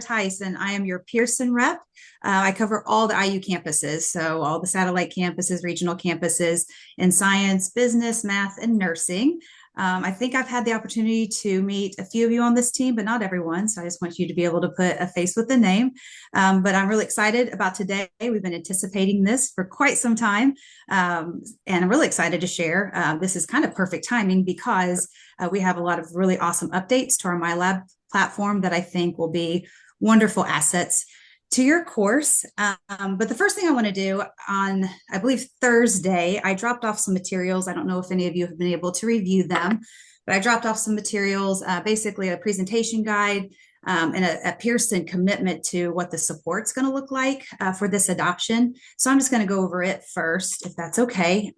Tyson. I am your Pearson rep. I cover all the IU campuses, so all the satellite campuses, regional campuses in science, business, math, and nursing. I think I've had the opportunity to meet a few of you on this team, but not everyone. So I just want you to be able to put a face with the name. But I'm really excited about today. We've been anticipating this for quite some time. And I'm really excited to share. This is kind of perfect timing because we have a lot of really awesome updates to our MyLab platform that I think will be wonderful assets to your course. But the first thing I want to do on, I believe, Thursday, I dropped off some materials. I don't know if any of you have been able to review them, but I dropped off some materials, basically a presentation guide and a Pearson commitment to what the support's going to look like for this adoption. So I'm just going to go over it first, if that's okay.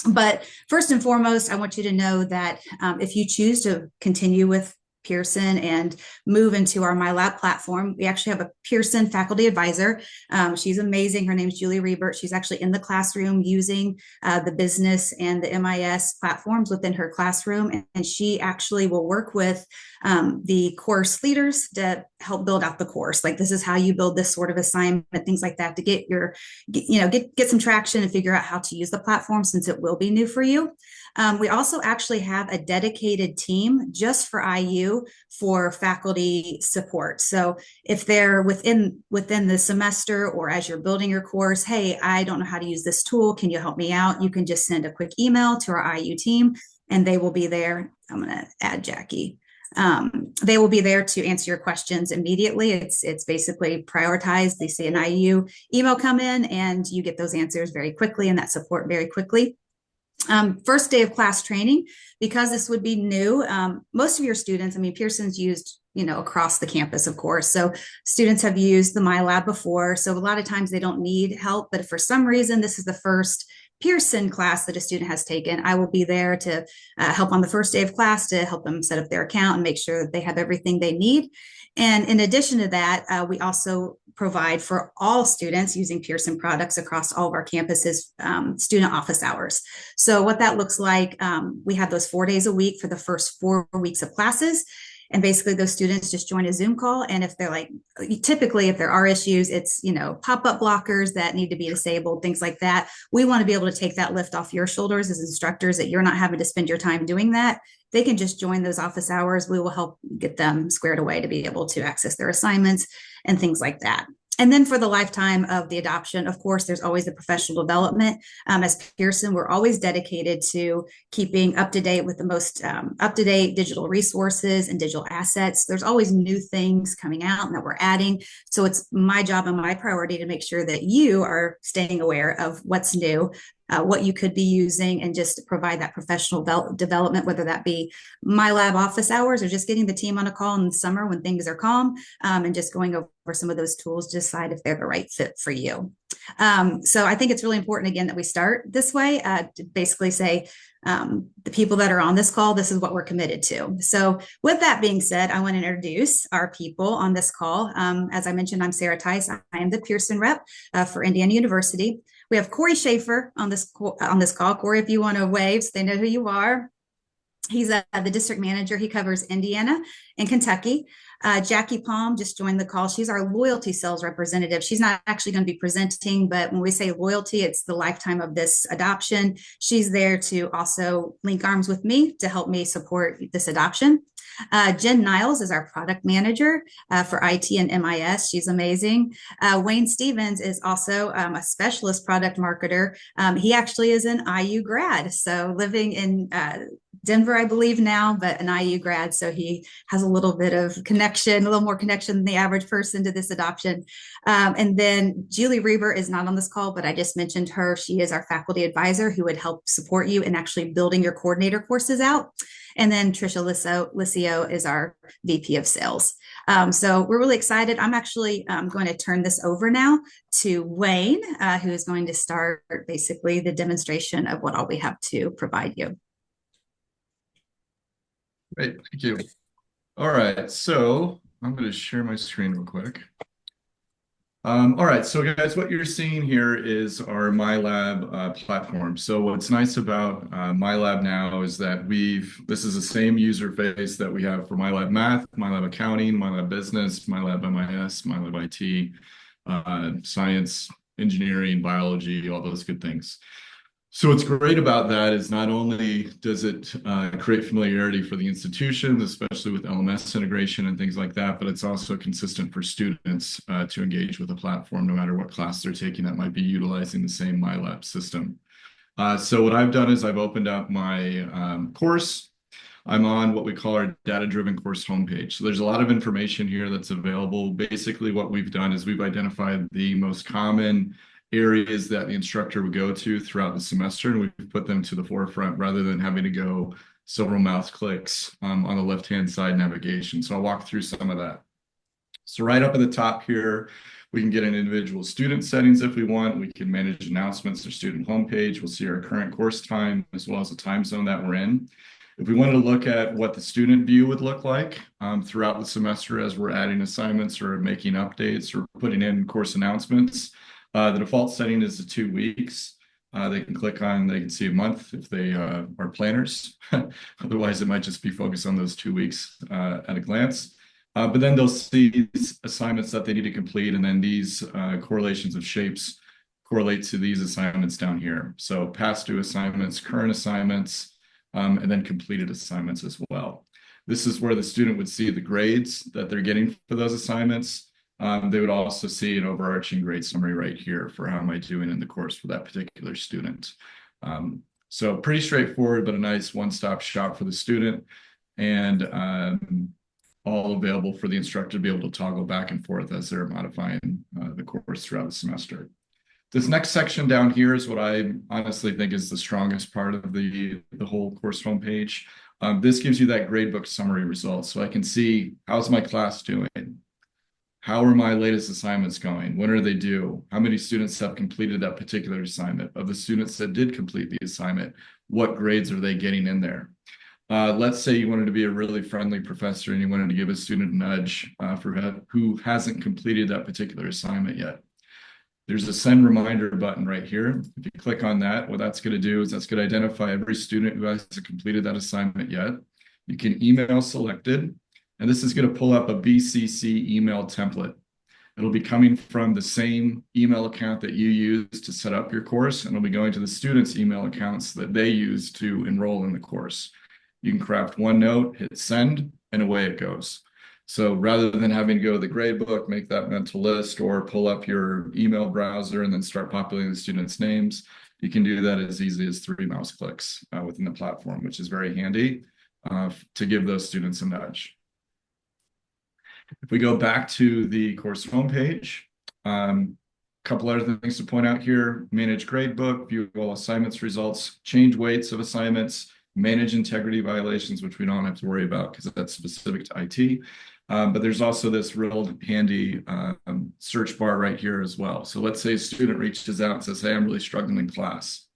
But first and foremost, I want you to know that if you choose to continue with Pearson and move into our MyLab platform, we actually have a Pearson faculty advisor. She's amazing. Her name is Julie Rebert. She's actually in the classroom using the business and the MIS platforms within her classroom. And she actually will work with the course leaders to help build out the course. Like, this is how you build this sort of assignment, things like that, to get some traction and figure out how to use the platform, since it will be new for you. We also actually have a dedicated team just for IU for faculty support. So if they're within the semester, or as you're building your course, hey, I don't know how to use this tool, can you help me out? You can just send a quick email to our IU team and they will be there. I'm going to add Jackie. They will be there to answer your questions immediately. It's basically prioritized. They see an IU email come in and you get those answers very quickly and that support very quickly. First day of class training, because this would be new. Most of your students, Pearson's used, across the campus, of course. So students have used the MyLab before. So a lot of times they don't need help, but if for some reason this is the first Pearson class that a student has taken, I will be there to help on the first day of class to help them set up their account and make sure that they have everything they need. And in addition to that, we also provide for all students using Pearson products across all of our campuses, student office hours. So what that looks like, we have those 4 days a week for the first 4 weeks of classes. And basically those students just join a Zoom call. And if they're typically if there are issues, it's, pop-up blockers that need to be disabled, things like that. We want to be able to take that lift off your shoulders as instructors, that you're not having to spend your time doing that. They can just join those office hours. We will help get them squared away to be able to access their assignments and things like that. And then for the lifetime of the adoption, of course, there's always the professional development. As Pearson, we're always dedicated to keeping up to date with the most up-to-date digital resources and digital assets. There's always new things coming out and that we're adding. So it's my job and my priority to make sure that you are staying aware of what's new, what you could be using, and just provide that professional development, whether that be MyLab office hours or just getting the team on a call in the summer when things are calm, and just going over some of those tools to decide if they're the right fit for you. So I think it's really important, again, that we start this way, to basically say, the people that are on this call, this is what we're committed to. So with that being said, I want to introduce our people on this call. As I mentioned, I'm Sarah Tice. I am the Pearson rep for Indiana University. We have Corey Schaefer on this call. Corey, if you want to wave so they know who you are. He's the district manager. He covers Indiana and Kentucky. Jackie Palm just joined the call. She's our loyalty sales representative. She's not actually going to be presenting, but when we say loyalty, it's the lifetime of this adoption. She's there to also link arms with me to help me support this adoption. Jen Niles is our product manager for IT and MIS. She's amazing. Wayne Stevens is also a specialist product marketer. He actually is an IU grad, so living in Denver, I believe now, but an IU grad. So he has a little bit of connection, a little more connection than the average person to this adoption. And then Julie Reber is not on this call, but I just mentioned her. She is our faculty advisor who would help support you in actually building your coordinator courses out. And then Trisha Licio is our VP of sales. So we're really excited. I'm actually going to turn this over now to Wayne, who is going to start basically the demonstration of what all we have to provide you. Great, thank you. All right, so I'm going to share my screen real quick. All right, so guys, what you're seeing here is our MyLab platform. So what's nice about MyLab now is that this is the same user face that we have for MyLab Math, MyLab Accounting, MyLab Business, MyLab MIS, MyLab IT, Science, Engineering, Biology, all those good things. So what's great about that is not only does it create familiarity for the institutions, especially with LMS integration and things like that, but it's also consistent for students to engage with the platform no matter what class they're taking that might be utilizing the same MyLab system. So what I've done is I've opened up my course. I'm on what we call our data-driven course homepage. So there's a lot of information here that's available. Basically, what we've done is we've identified the most common areas that the instructor would go to throughout the semester, and we've put them to the forefront rather than having to go several mouse clicks on the left-hand side navigation. So I'll walk through some of that. So right up at the top here, we can get an individual student settings if we want. We can manage announcements or student homepage. We'll see our current course time as well as the time zone that we're in. If we wanted to look at what the student view would look like throughout the semester as we're adding assignments or making updates or putting in course announcements, the default setting is the 2 weeks. They can see a month if they are planners. Otherwise, it might just be focused on those 2 weeks at a glance. But then they'll see these assignments that they need to complete, and then these correlations of shapes correlate to these assignments down here. So past due assignments, current assignments, and then completed assignments as well. This is where the student would see the grades that they're getting for those assignments. They would also see an overarching grade summary right here for how am I doing in the course for that particular student. So pretty straightforward, but a nice one-stop shop for the student, and all available for the instructor to be able to toggle back and forth as they're modifying the course throughout the semester. This next section down here is what I honestly think is the strongest part of the whole course homepage. This gives you that gradebook summary results. So I can see, how's my class doing? How are my latest assignments going? When are they due? How many students have completed that particular assignment? Of the students that did complete the assignment, what grades are they getting in there? Let's say you wanted to be a really friendly professor and you wanted to give a student a nudge for who hasn't completed that particular assignment yet. There's a send reminder button right here. If you click on that, what that's going to do is that's going to identify every student who hasn't completed that assignment yet. You can email selected, and this is going to pull up a BCC email template. It'll be coming from the same email account that you use to set up your course, and it'll be going to the students' email accounts that they use to enroll in the course. You can craft one note, hit send, and away it goes. So rather than having to go to the gradebook, make that mental list, or pull up your email browser and then start populating the students' names, you can do that as easy as 3 mouse clicks within the platform, which is very handy to give those students a nudge. If we go back to the course homepage, a couple other things to point out here: manage gradebook, view all assignments results, change weights of assignments, manage integrity violations, which we don't have to worry about because that's specific to IT. But there's also this real handy search bar right here as well. So let's say a student reaches out and says, hey, I'm really struggling in class.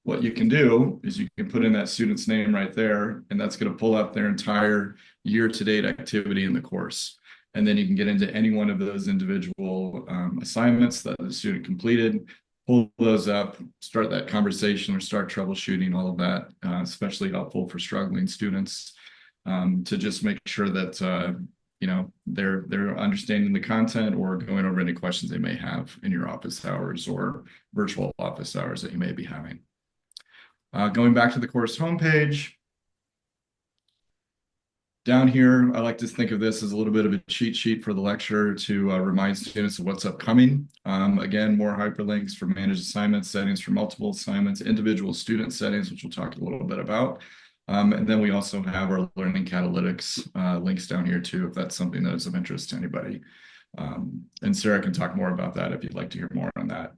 What you can do is you can put in that student's name right there, and that's going to pull up their entire year-to-date activity in the course. And then you can get into any one of those individual assignments that the student completed, pull those up, start that conversation or start troubleshooting, all of that, especially helpful for struggling students to just make sure that they're understanding the content or going over any questions they may have in your office hours or virtual office hours that you may be having. Going back to the course homepage, down here, I like to think of this as a little bit of a cheat sheet for the lecturer to remind students of what's upcoming. Again, more hyperlinks for managed assignments, settings for multiple assignments, individual student settings, which we'll talk a little bit about. And then we also have our Learning Catalytics links down here too, if that's something that is of interest to anybody. And Sarah can talk more about that if you'd like to hear more on that.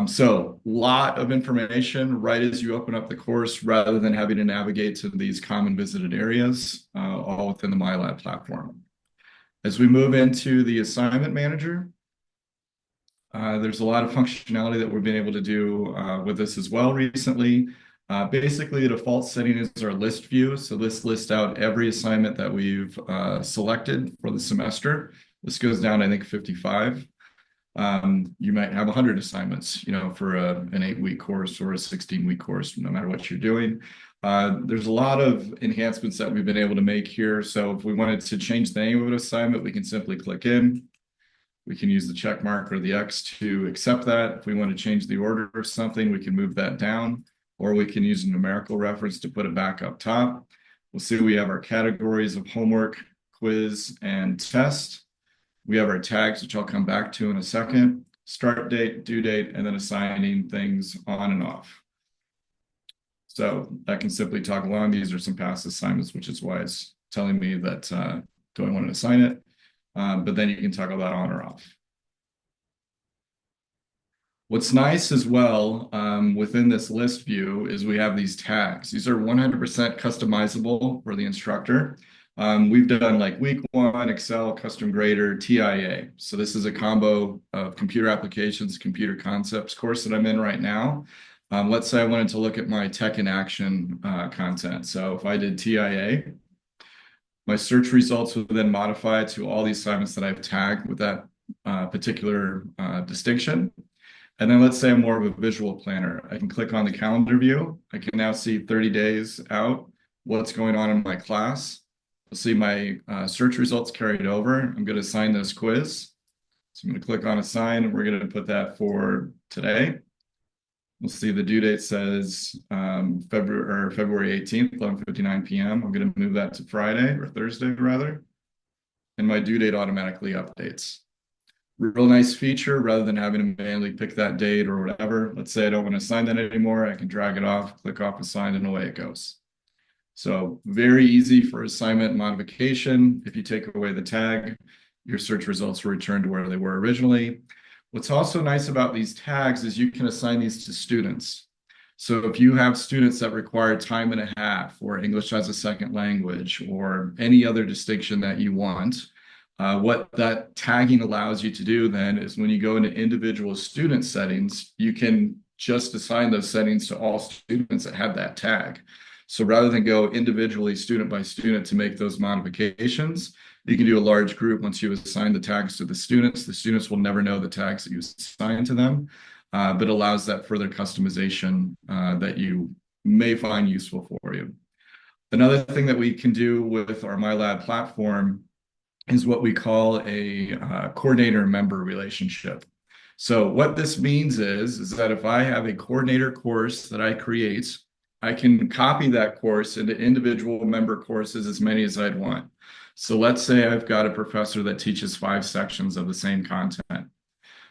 So a lot of information right as you open up the course, rather than having to navigate to these common visited areas, all within the MyLab platform. As we move into the assignment manager, there's a lot of functionality that we've been able to do with this as well recently. Basically, the default setting is our list view. So this lists out every assignment that we've selected for the semester. This goes down, I think, 55. You might have 100 assignments, for an 8-week course or a 16-week course, no matter what you're doing. There's a lot of enhancements that we've been able to make here. So if we wanted to change the name of an assignment, we can simply click in. We can use the check mark or the X to accept that. If we want to change the order of something, we can move that down, or we can use a numerical reference to put it back up top. We'll see we have our categories of homework, quiz, and test. We have our tags, which I'll come back to in a second, start date, due date, and then assigning things on and off. So I can simply toggle on. These are some past assignments, which is why it's telling me that do I want to assign it? But then you can toggle that on or off. What's nice as well within this list view is we have these tags. These are 100% customizable for the instructor. We've done like week 1, Excel, custom grader, TIA. So this is a combo of computer applications, computer concepts course that I'm in right now. Let's say I wanted to look at my tech in action content. So if I did TIA, my search results would then modify to all the assignments that I've tagged with that particular distinction. And then let's say I'm more of a visual planner. I can click on the calendar view. I can now see 30 days out, what's going on in my class. You'll see my search results carried over. I'm going to assign this quiz. So I'm going to click on assign, and we're going to put that for today. We'll see the due date says February 18th, 11:59 p.m. I'm going to move that to Friday or Thursday rather. And my due date automatically updates. Real nice feature rather than having to manually pick that date or whatever. Let's say I don't want to assign that anymore. I can drag it off, click off assign, and away it goes. So very easy for assignment modification. If you take away the tag, your search results will return to where they were originally. What's also nice about these tags is you can assign these to students. So if you have students that require time and a half or English as a second language or any other distinction that you want, what that tagging allows you to do then is when you go into individual student settings, you can just assign those settings to all students that have that tag. So rather than go individually student by student to make those modifications, you can do a large group. Once you assign the tags to the students will never know the tags that you assign to them, but allows that further customization that you may find useful for you. Another thing that we can do with our MyLab platform is what we call a coordinator-member relationship. So what this means is that if I have a coordinator course that I create, I can copy that course into individual member courses, as many as I'd want. So let's say I've got a professor that teaches 5 sections of the same content.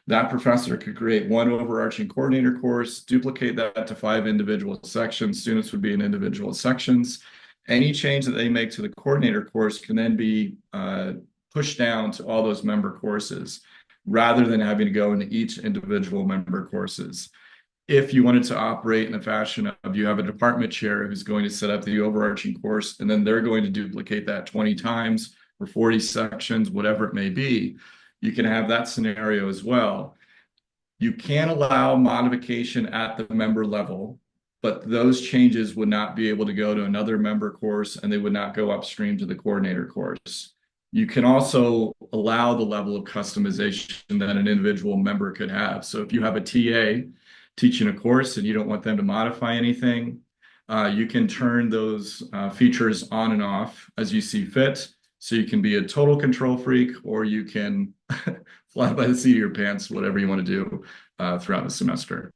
That professor could create one overarching coordinator course, duplicate that to 5 individual sections. Students would be in individual sections. Any change that they make to the coordinator course can then be pushed down to all those member courses rather than having to go into each individual member courses. If you wanted to operate in a fashion of you have a department chair who's going to set up the overarching course and then they're going to duplicate that 20 times for 40 sections, whatever it may be, you can have that scenario as well. You can allow modification at the member level, but those changes would not be able to go to another member course and they would not go upstream to the coordinator course. You can also allow the level of customization that an individual member could have. So if you have a TA teaching a course and you don't want them to modify anything, you can turn those features on and off as you see fit. So you can be a total control freak, or you can fly by the seat of your pants, whatever you want to do throughout the semester.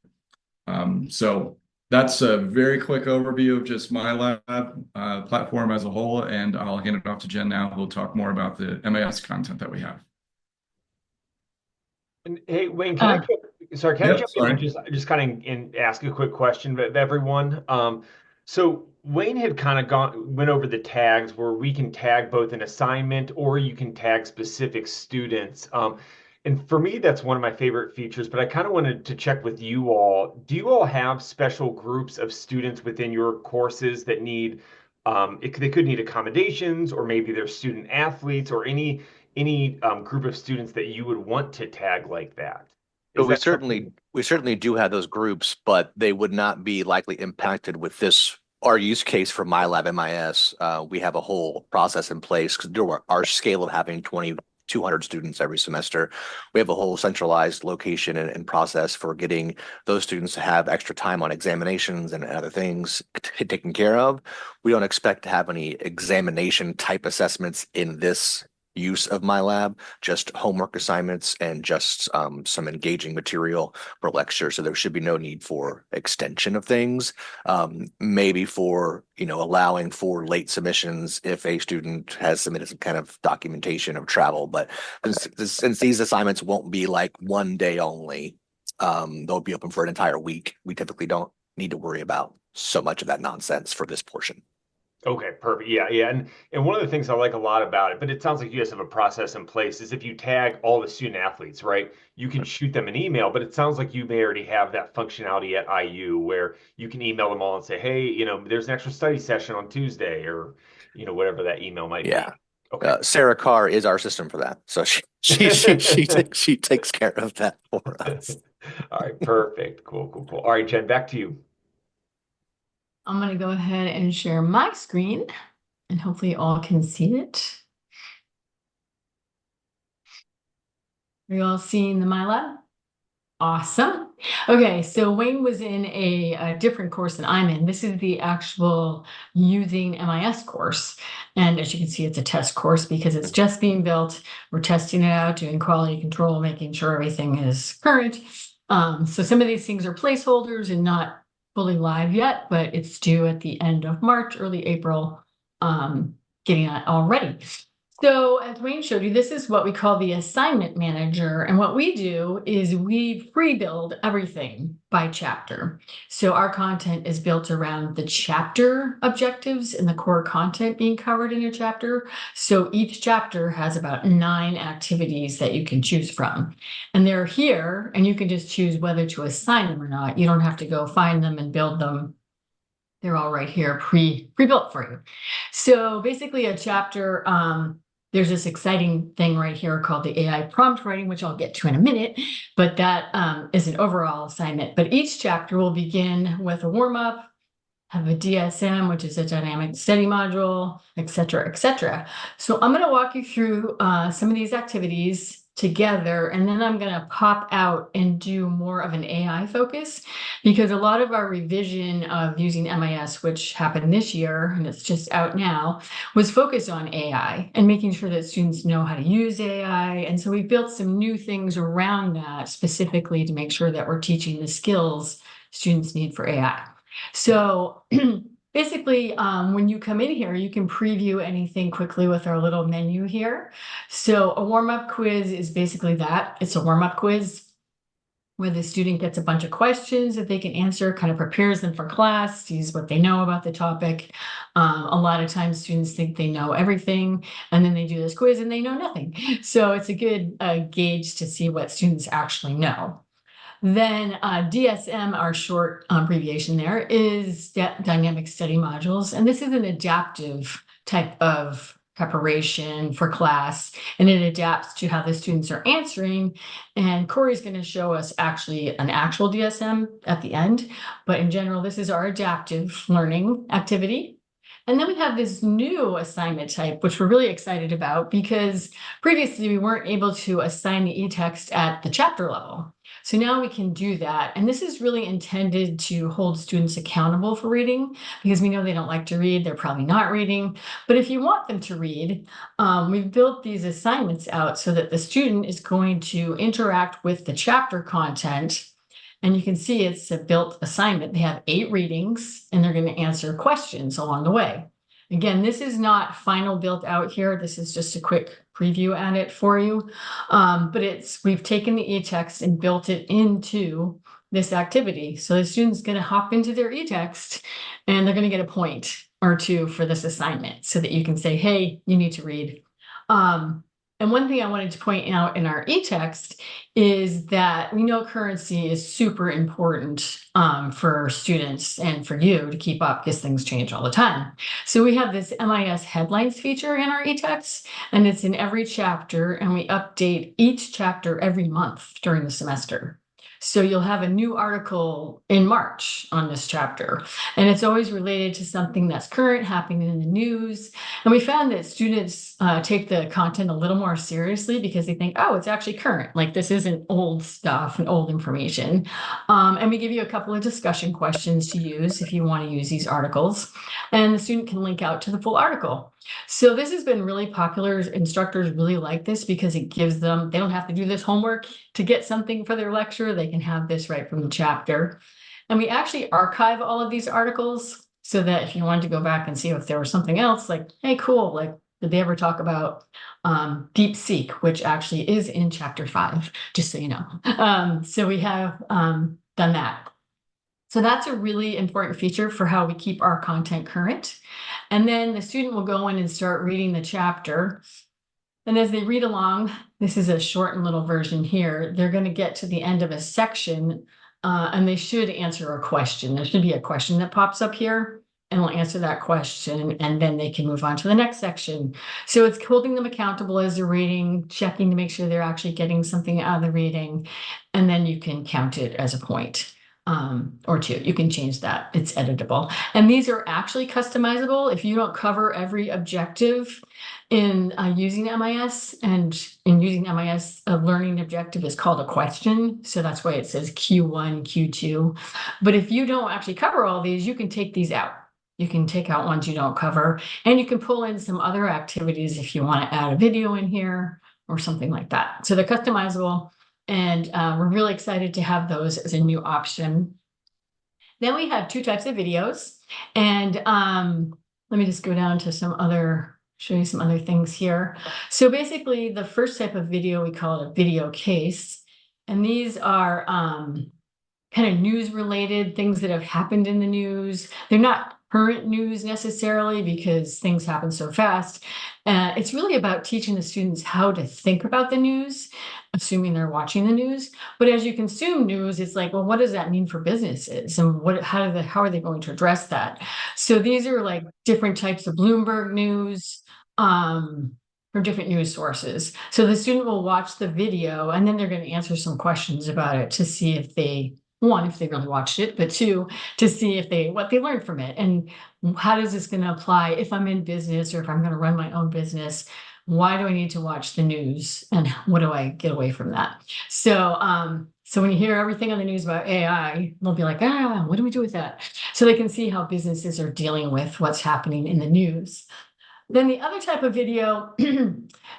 So that's a very quick overview of just MyLab platform as a whole, and I'll hand it off to Jen now, who will talk more about the MAS content that we have. And hey, Wayne, can I Yep, jump in sorry. and just kind of ask a quick question of everyone? So Wayne had kind of went over the tags where we can tag both an assignment or you can tag specific students. And for me, that's one of my favorite features, but I kind of wanted to check with you all. Do you all have special groups of students within your courses that need, they could need accommodations, or maybe they're student athletes, or any group of students that you would want to tag like that? So Is we that certainly something? we certainly do have those groups, but they would not be likely impacted with this. Our use case for MyLab MIS, we have a whole process in place because our scale of having 20 200 students every semester. We have a whole centralized location and process for getting those students to have extra time on examinations and other things taken care of. We don't expect to have any examination type assessments in this use of my lab, just homework assignments and just some engaging material for lecture. So there should be no need for extension of things. Maybe for, allowing for late submissions if a student has submitted some kind of documentation of travel. But since these assignments won't be like one day only, they'll be open for an entire week. We typically don't need to worry about so much of that nonsense for this portion. Okay, perfect. Yeah, yeah. And one of the things I like a lot about it, but it sounds like you guys have a process in place, is if you tag all the student athletes, right? You can shoot them an email, but it sounds like you may already have that functionality at IU where you can email them all and say, hey, there's an extra study session on Tuesday, or whatever that email might be. Okay. Sarah Carr is our system for that. So she takes care of that for us. All right, perfect. Cool, cool, cool. All right, Jen, back to you. I'm going to go ahead and share my screen, and hopefully you all can see it. Are you all seeing the MyLab? Awesome. Okay, so Wayne was in a different course than I'm in. This is the actual using MIS course. And as you can see, it's a test course because it's just being built. We're testing it out, doing quality control, making sure everything is current. So some of these things are placeholders and not fully live yet, but it's due at the end of March, early April, getting that all ready. So as Wayne showed you, this is what we call the assignment manager. And what we do is we pre-build everything by chapter. So our content is built around the chapter objectives and the core content being covered in your chapter. So each chapter has about 9 activities that you can choose from. And they're here, and you can just choose whether to assign them or not. You don't have to go find them and build them. They're all right here, pre-built for you. So basically a chapter, there's this exciting thing right here called the AI prompt writing, which I'll get to in a minute, but that is an overall assignment. But each chapter will begin with a warm-up, have a DSM, which is a dynamic study module, et cetera, et cetera. So I'm going to walk you through some of these activities together, and then I'm going to pop out and do more of an AI focus, because a lot of our revision of using MIS, which happened this year, and it's just out now, was focused on AI and making sure that students know how to use AI. And so we built some new things around that specifically to make sure that we're teaching the skills students need for AI. So basically, when you come in here, you can preview anything quickly with our little menu here. So a warm-up quiz is basically that. It's a warm-up quiz where the student gets a bunch of questions that they can answer, kind of prepares them for class, sees what they know about the topic. A lot of times students think they know everything, and then they do this quiz and they know nothing. So it's a good gauge to see what students actually know. Then DSM, our short abbreviation there, is dynamic study modules. And this is an adaptive type of preparation for class, and it adapts to how the students are answering. And Corey's going to show us actually an actual DSM at the end. But in general, this is our adaptive learning activity. And then we have this new assignment type, which we're really excited about, because previously we weren't able to assign the e-text at the chapter level. So now we can do that. And this is really intended to hold students accountable for reading, because we know they don't like to read. They're probably not reading. But if you want them to read, we've built these assignments out so that the student is going to interact with the chapter content. And you can see it's a built assignment. They have 8 readings, and they're going to answer questions along the way. Again, this is not final built out here. This is just a quick preview at it for you. But we've taken the e-text and built it into this activity. So the student's going to hop into their e-text, and they're going to get a point or 2 for this assignment so that you can say, hey, you need to read. And one thing I wanted to point out in our e-text is that we know currency is super important for students and for you to keep up, because things change all the time. So we have this MIS headlines feature in our e-text, and it's in every chapter, and we update each chapter every month during the semester. So you'll have a new article in March on this chapter, and it's always related to something that's current happening in the news. And we found that students take the content a little more seriously because they think, oh, it's actually current. Like this isn't old stuff and old information. And we give you a couple of discussion questions to use if you want to use these articles. And the student can link out to the full article. So this has been really popular. Instructors really like this because it gives them, they don't have to do this homework to get something for their lecture. They can have this right from the chapter. And we actually archive all of these articles so that if you wanted to go back and see if there was something else, like, hey, cool, like, did they ever talk about DeepSeek, which actually is in chapter 5, just so you know. So we have done that. So that's a really important feature for how we keep our content current. And then the student will go in and start reading the chapter. And as they read along, this is a shortened little version here, they're going to get to the end of a section and they should answer a question. There should be a question that pops up here and we'll answer that question and then they can move on to the next section. So it's holding them accountable as they're reading, checking to make sure they're actually getting something out of the reading, and then you can count it as a point. Or 2. You can change that. It's editable. And these are actually customizable. If you don't cover every objective in using MIS, and in using MIS, a learning objective is called a question. So that's why it says Q1, Q2. But if you don't actually cover all these, you can take these out. You can take out ones you don't cover, and you can pull in some other activities if you want to add a video in here or something like that. So they're customizable. And we're really excited to have those as a new option. Then we have 2 types of videos. And let me just go down to show you some other things here. So basically, the first type of video, we call it a video case. And these are kind of news related things that have happened in the news. They're not current news necessarily because things happen so fast. It's really about teaching the students how to think about the news, assuming they're watching the news. But as you consume news, it's like, well, what does that mean for businesses? And how are they going to address that? So these are like different types of Bloomberg news from different news sources. So the student will watch the video and then they're going to answer some questions about it to see if they, 1, if they really watched it, but 2, to see if what they learned from it. And how does this going to apply if I'm in business or if I'm going to run my own business? Why do I need to watch the news? And what do I get away from that? So, so when you hear everything on the news about AI, they'll be like, what do we do with that? So they can see how businesses are dealing with what's happening in the news. Then the other type of video,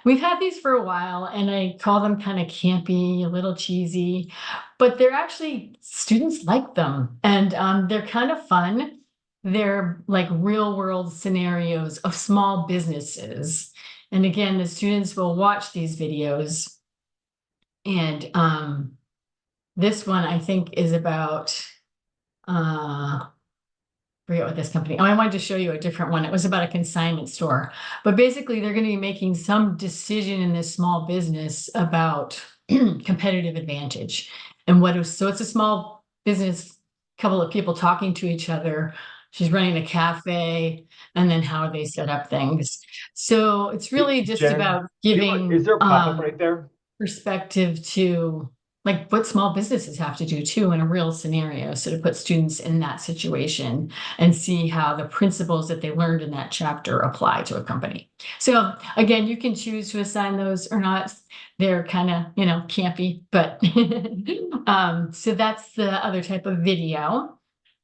we've had these for a while and I call them kind of campy, a little cheesy, but they're actually, students like them and they're kind of fun. They're like real world scenarios of small businesses. And again, the students will watch these videos. And this one I think is about, forget what this company. Oh, I wanted to show you a different one. It was about a consignment store. But basically, they're going to be making some decision in this small business about competitive advantage. And so it's a small business, couple of people talking to each other. She's running a cafe, and then how they set up things. So it's really just Jen, about giving is there a pop-up right there? Perspective to like what small businesses have to do too in a real scenario. So to put students in that situation and see how the principles that they learned in that chapter apply to a company. So again, you can choose to assign those or not. They're kind of, campy, but so that's the other type of video.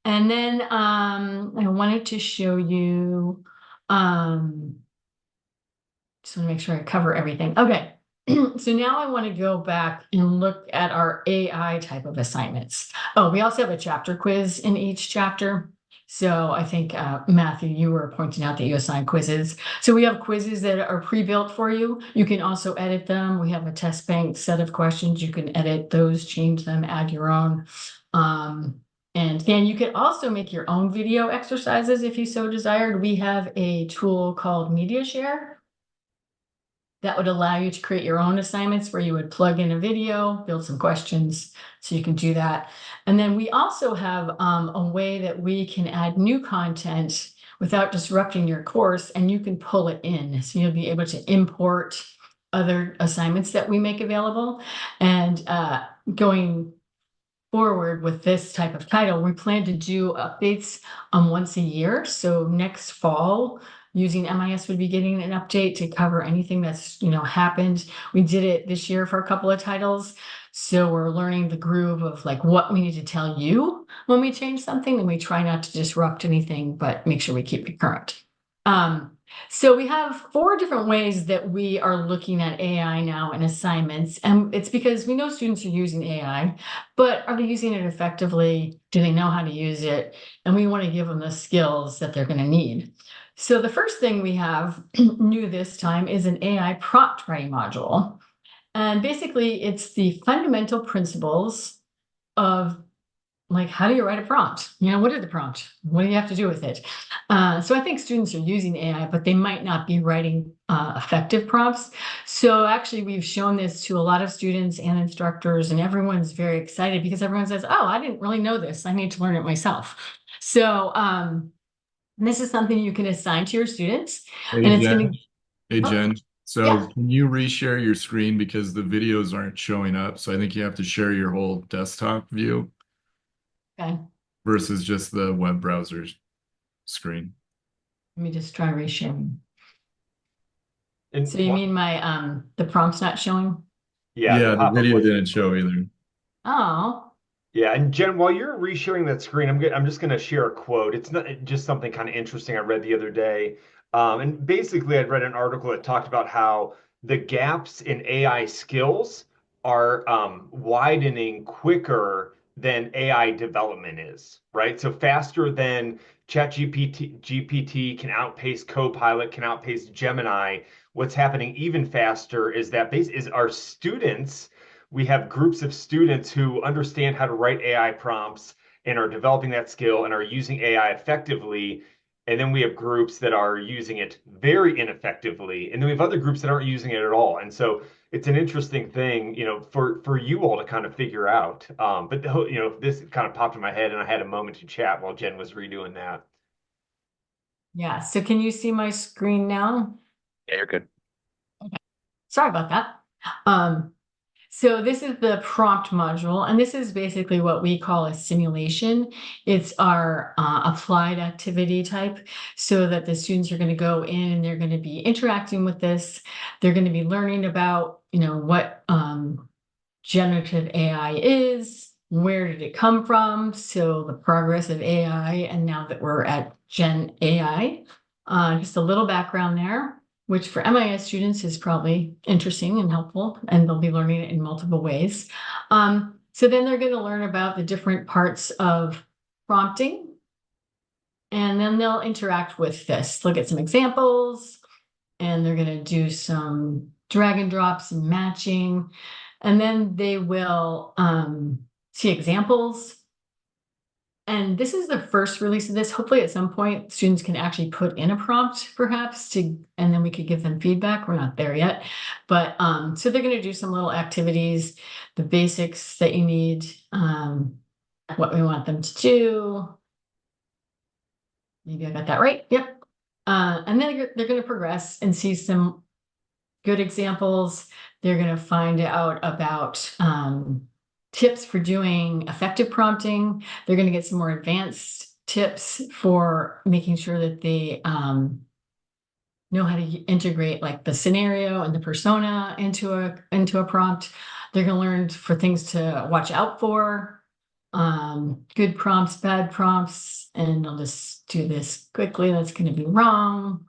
And then I wanted to show you, just want to make sure I cover everything. Okay. So now I want to go back and look at our AI type of assignments. Oh, we also have a chapter quiz in each chapter. So I think, Matthew, you were pointing out that you assign quizzes. So we have quizzes that are pre-built for you. You can also edit them. We have a test bank set of questions. You can edit those, change them, add your own. And then you could also make your own video exercises if you so desired. We have a tool called Media Share that would allow you to create your own assignments where you would plug in a video, build some questions, so you can do that. And then we also have a way that we can add new content without disrupting your course, and you can pull it in. So you'll be able to import other assignments that we make available. And going forward with this type of title, we plan to do updates once a year. So next fall, using MIS would be getting an update to cover anything that's, happened. We did it this year for a couple of titles. So we're learning the groove of like what we need to tell you when we change something, and we try not to disrupt anything, but make sure we keep it current. So we have 4 different ways that we are looking at AI now in assignments, and it's because we know students are using AI, but are they using it effectively? Do they know how to use it? And we want to give them the skills that they're going to need. So the first thing we have new this time is an AI prompt writing module. And basically it's the fundamental principles of like, how do you write a prompt? What is the prompt? What do you have to do with it? So I think students are using AI, but they might not be writing effective prompts. So actually, we've shown this to a lot of students and instructors, and everyone's very excited because everyone says, oh, I didn't really know this. I need to learn it myself. So this is something you can assign to your students. Hey, And it's Jen. going to, Hey, oh, Jen. So yeah. can you reshare your screen because the videos aren't showing up? So I think you have to share your whole desktop view Okay. versus just the web browser screen. Let me just try resharing. And So you mean my the prompt's not showing? yeah, the Yeah, the pop-up video wasn't. didn't show either. Oh, Yeah, and Jen, while you're resharing that screen, I'm just going to share a quote. It's not just something kind of interesting I read the other day. And basically, I'd read an article that talked about how the gaps in AI skills are widening quicker than AI development is, right? So faster than GPT can outpace Copilot, can outpace Gemini. What's happening even faster is that our students, we have groups of students who understand how to write AI prompts and are developing that skill and are using AI effectively. And then we have groups that are using it very ineffectively. And then we have other groups that aren't using it at all. And so it's an interesting thing, for you all to kind of figure out. But this kind of popped in my head, and I had a moment to chat while Jen was redoing that. yeah. So can you see my screen now? Yeah, you're good. Sorry about that. Um, so this is the prompt module, and this is basically what we call a simulation. It's our applied activity type, so that the students are going to go in and they're going to be interacting with this. They're going to be learning about, what generative AI is, where did it come from? So the progress of AI, and now that we're at Gen AI, just a little background there, which for MIS students is probably interesting and helpful, and they'll be learning it in multiple ways. So then they're going to learn about the different parts of prompting, and then they'll interact with this. Look at some examples, and they're going to do some drag and drops and matching. And then they will see examples. And this is the first release of this. Hopefully at some point students can actually put in a prompt perhaps and then we could give them feedback. We're not there yet. But so they're going to do some little activities, the basics that you need, what we want them to do. Maybe I got that right. Yep. And then they're going to progress and see some good examples. They're going to find out about tips for doing effective prompting. They're going to get some more advanced tips for making sure that they know how to integrate like the scenario and the persona into a prompt. They're going to learn for things to watch out for, good prompts, bad prompts, and I'll just do this quickly. That's going to be wrong.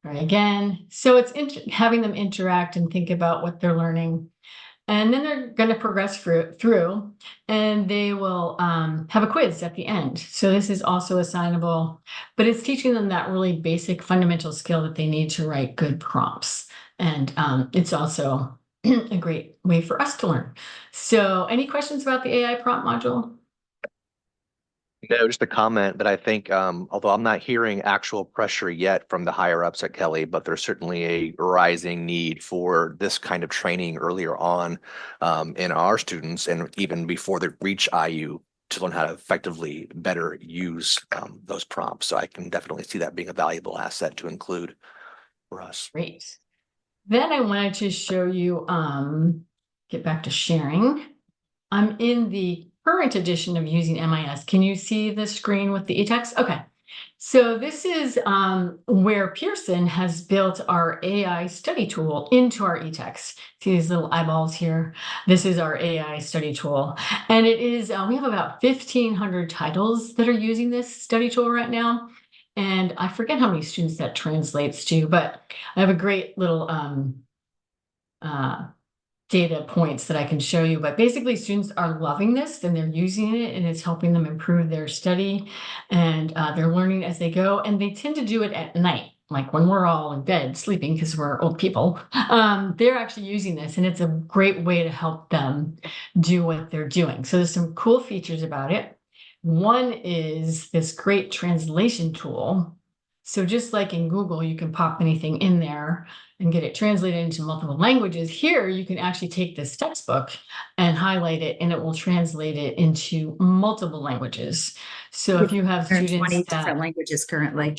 Try again. So it's having them interact and think about what they're learning. And then they're going to progress through and they will have a quiz at the end. So this is also assignable, but it's teaching them that really basic fundamental skill that they need to write good prompts. And it's also a great way for us to learn. So any questions about the AI prompt module? No, just a comment that I think, although I'm not hearing actual pressure yet from the higher ups at Kelly, but there's certainly a rising need for this kind of training earlier on in our students and even before they reach IU to learn how to effectively better use those prompts. So I can definitely see that being a valuable asset to include for us. Great. Then I wanted to show you, get back to sharing. I'm in the current edition of Using MIS. Can you see the screen with the e-text? Okay. So this is where Pearson has built our AI study tool into our e-text. See these little eyeballs here? This is our AI study tool. And it is, we have about 1,500 titles that are using this study tool right now. And I forget how many students that translates to, but I have a great little data points that I can show you. But basically, students are loving this and they're using it, and it's helping them improve their study, and they're learning as they go. And they tend to do it at night, like when we're all in bed sleeping because we're old people. They're actually using this, and it's a great way to help them do what they're doing. So there's some cool features about it. One is this great translation tool. So just like in Google, you can pop anything in there and get it translated into multiple languages. Here, you can actually take this textbook and highlight it, and it will translate it into multiple languages. So if you have students 20 that, different languages currently.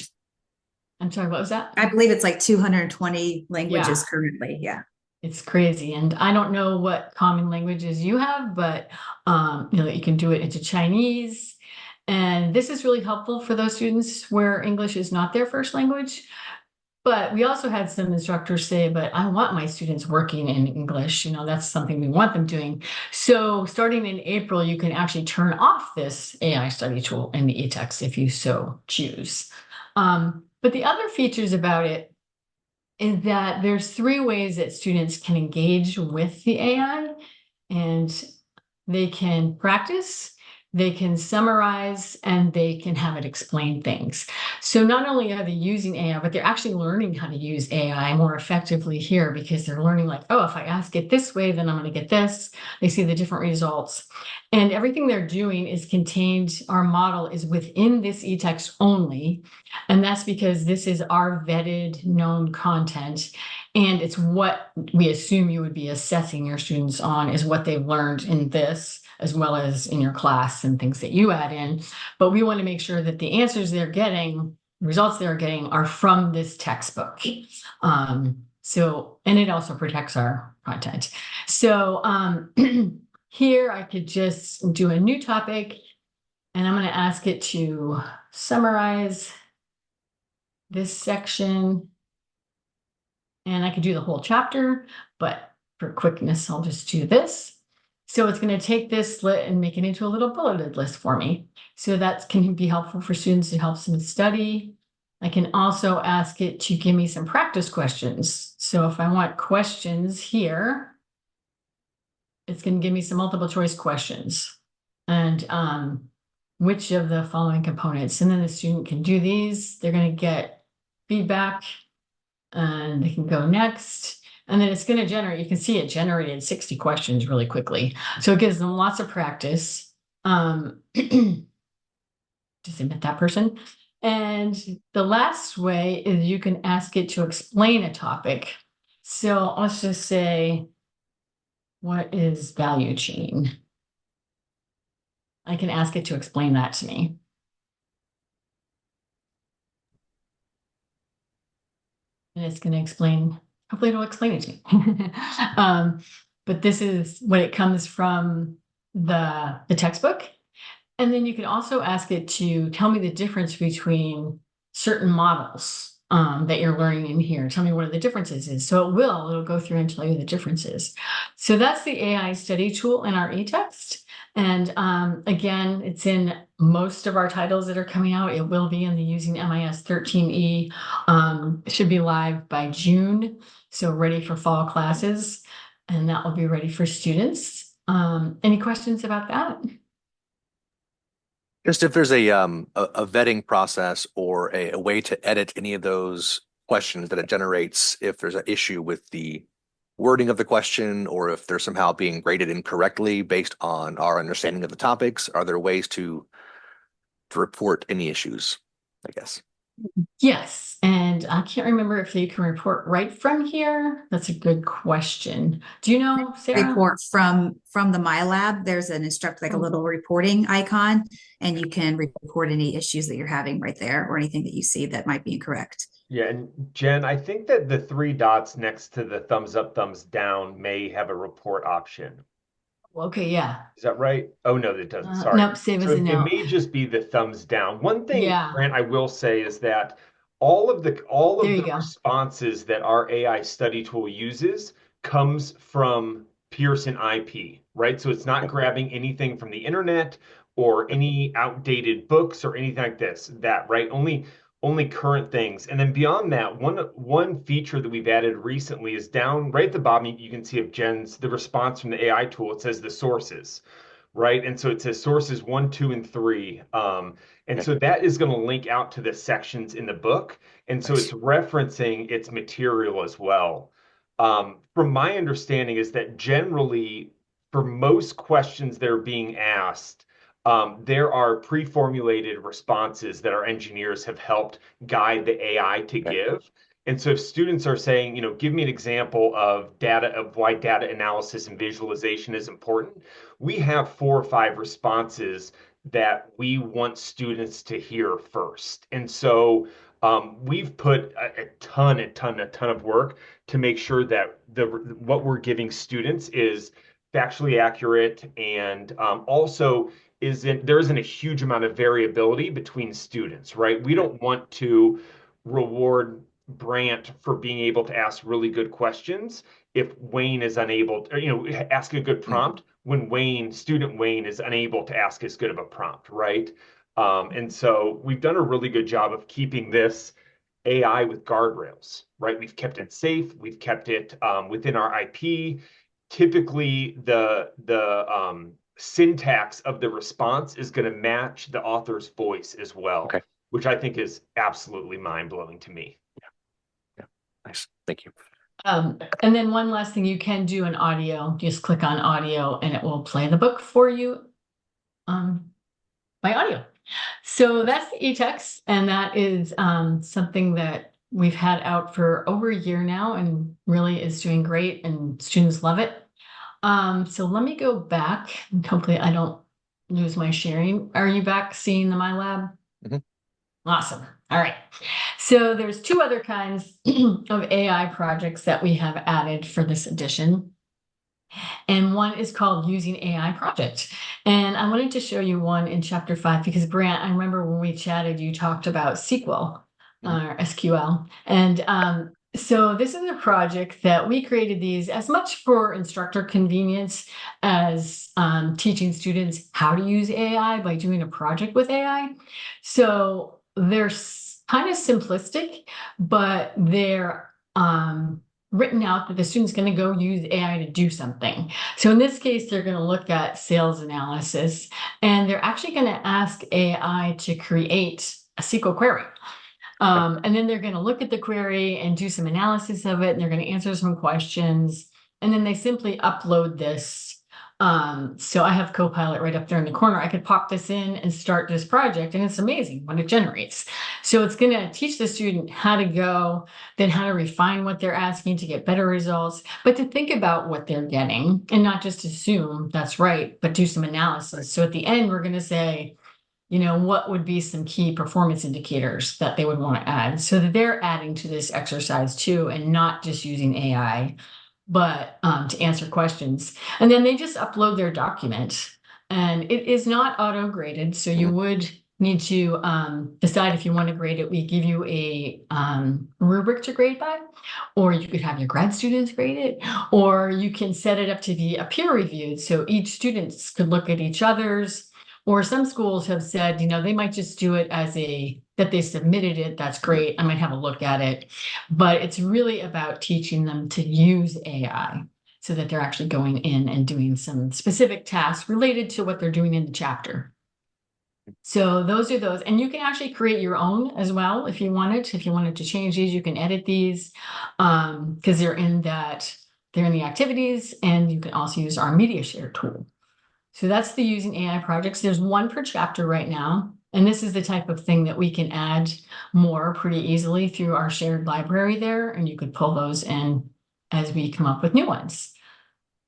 I'm sorry, what was that? I believe it's like 220 languages Yeah. currently. Yeah. It's crazy. And I don't know what common languages you have, but you can do it into Chinese. And this is really helpful for those students where English is not their first language. But we also had some instructors say, but I want my students working in English. That's something we want them doing. So starting in April, you can actually turn off this AI study tool in the e-text if you so choose. But the other features about it is that there's 3 ways that students can engage with the AI, and they can practice, they can summarize, and they can have it explain things. So not only are they using AI, but they're actually learning how to use AI more effectively here, because they're learning like, oh, if I ask it this way, then I'm going to get this. They see the different results. And everything they're doing is contained, our model is within this e-text only. And that's because this is our vetted, known content. And it's what we assume you would be assessing your students on, is what they've learned in this, as well as in your class and things that you add in. But we want to make sure that the answers they're getting, the results they're getting, are from this textbook. And it also protects our content. So here I could just do a new topic, and I'm going to ask it to summarize this section. And I could do the whole chapter, but for quickness, I'll just do this. So it's going to take this and make it into a little bulleted list for me. So that can be helpful for students. It helps them study. I can also ask it to give me some practice questions. So if I want questions here, it's going to give me some multiple choice questions. And which of the following components? And then the student can do these. They're going to get feedback, and they can go next. And then it's going to generate, you can see it generated 60 questions really quickly. So it gives them lots of practice. Just admit that person. And the last way is you can ask it to explain a topic. So let's just say, what is value chain? I can ask it to explain that to me. And it's going to explain, hopefully it'll explain it to me. But this is when it comes from the textbook. And then you can also ask it to tell me the difference between certain models that you're learning in here. Tell me what are the differences is. So it'll go through and tell you the differences. So that's the AI study tool in our e-text. And again, it's in most of our titles that are coming out. It will be in the Using MIS 13E. It should be live by June. So ready for fall classes. And that will be ready for students. Any questions about that? Just if there's a vetting process or a way to edit any of those questions that it generates, if there's an issue with the wording of the question, or if they're somehow being graded incorrectly based on our understanding of the topics, are there ways to report any issues, I guess? Yes, and I can't remember if you can report right from here. That's a good question. Do you know, Sarah? Report from the MyLab. There's an instruct, like a little reporting icon, and you can report any issues that you're having right there, or anything that you see that might be incorrect. Yeah, and Jen, I think that the 3 dots next to the thumbs up, thumbs down may have a report option. Okay, yeah. Is that right? Oh, no, that doesn't. Sorry. Nope, save So us a it note. may just be the thumbs down. One thing, Yeah, Grant, I will say is that all there of you the go. responses that our AI study tool uses comes from Pearson IP, right? So it's not Yep, grabbing anything from the internet or yep, any outdated books or anything like that, right? Only current things. And then beyond that, one feature that we've added recently is down right at the bottom. You can see of Jen's the response from the AI tool. It says the sources, right? And so it says sources one, two, and three. And okay, so that is going to link out to the sections in the book. And so nice. it's referencing its material as well. From my understanding is that generally, for most questions that are being asked, there are pre-formulated responses that our engineers have helped guide the AI to Okay, give. And so if students are saying, give me an example of data of why data analysis and visualization is important, we have 4 or 5 responses that we want students to hear first. And so we've put a ton of work to make sure that what we're giving students is factually accurate and also there isn't a huge amount of variability between students, right? We right, don't want to reward Brant for being able to ask really good questions if Wayne is unable to, ask a good mhm, prompt when student Wayne is unable to ask as good of a prompt, right? And so we've done a really good job of keeping this AI with guardrails, right? We've kept it safe. We've kept it within our IP. Typically, the syntax of the response is going to match the author's voice as well, okay, which I think is absolutely mind blowing to me. yeah, nice. Thank you. And then one last thing you can do in audio, just click on audio and it will play the book for you by audio. So Nice. that's the e-text, and that is something that we've had out for over a year now and really is doing great and students love it. So let me go back and hopefully I don't lose my sharing. Are you back seeing the MyLab? Mhm. Awesome. All right. So there's 2 other kinds of AI projects that we have added for this edition. And one is called Using AI Project. And I wanted to show you one in chapter 5 because Brant, I remember when we chatted, you talked about SQL Mhm. or SQL. And so this is a project that we created these as much for instructor convenience as teaching students how to use AI by doing a project with AI. So they're kind of simplistic, but they're written out that the student's going to go use AI to do something. So in this case, they're going to look at sales analysis and they're actually going to ask AI to create a SQL query. Okay, And then they're going to look at the query and do some analysis of it, and they're going to answer some questions. And then they simply upload this. So I have Copilot right up there in the corner. I could pop this in and start this project, and it's amazing what it generates. So it's going to teach the student how to go, then how to refine what they're asking to get better results, but to think about what they're getting and not just assume that's right, but do some analysis. So at the end, we're going to say, what would be some key performance indicators that they would want to add so that they're adding to this exercise too and not just using AI, but to answer questions. And then they just upload their document and it is not auto graded. So you mhm, would need to decide if you want to grade it. We give you a rubric to grade by, or you could have your grad students grade it, or you can set it up to be a peer reviewed. So each student could look at each other's, or some schools have said, they might just do it as that they submitted it. That's mhm, great. I might have a look at it. But it's really about teaching them to use AI so that they're actually going in and doing some specific tasks related to what they're doing in the chapter. So those are those. And you can actually create your own as well if you wanted. If you wanted to change these, you can edit these because they're in the activities, and you can also use our media share tool. So that's the using AI projects. There's one per chapter right now. And this is the type of thing that we can add more pretty easily through our shared library there. And you could pull those in as we come up with new ones.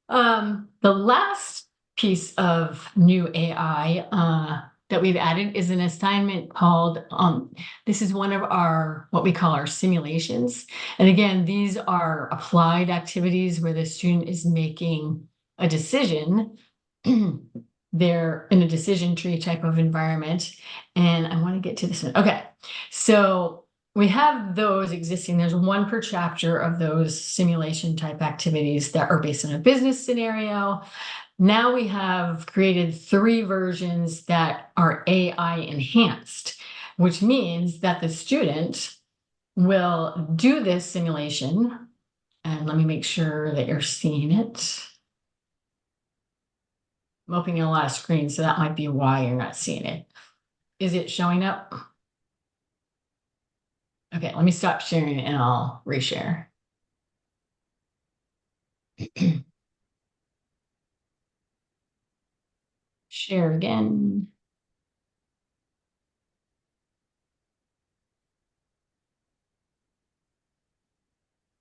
The last piece of new AI that we've added is an assignment called, this is one of what we call our simulations. And again, these are applied activities where the student is making a decision they're in a decision tree type of environment. And I want to get to this one. Okay, so we have those existing. There's one per chapter of those simulation type activities that are based on a business scenario. Now we have created 3 versions that are AI enhanced, which means that the student will do this simulation. And let me make sure that you're seeing it. I'm opening a lot of screens, so that might be why you're not seeing it. Is it showing up? Okay, let me stop sharing and I'll reshare. Share again.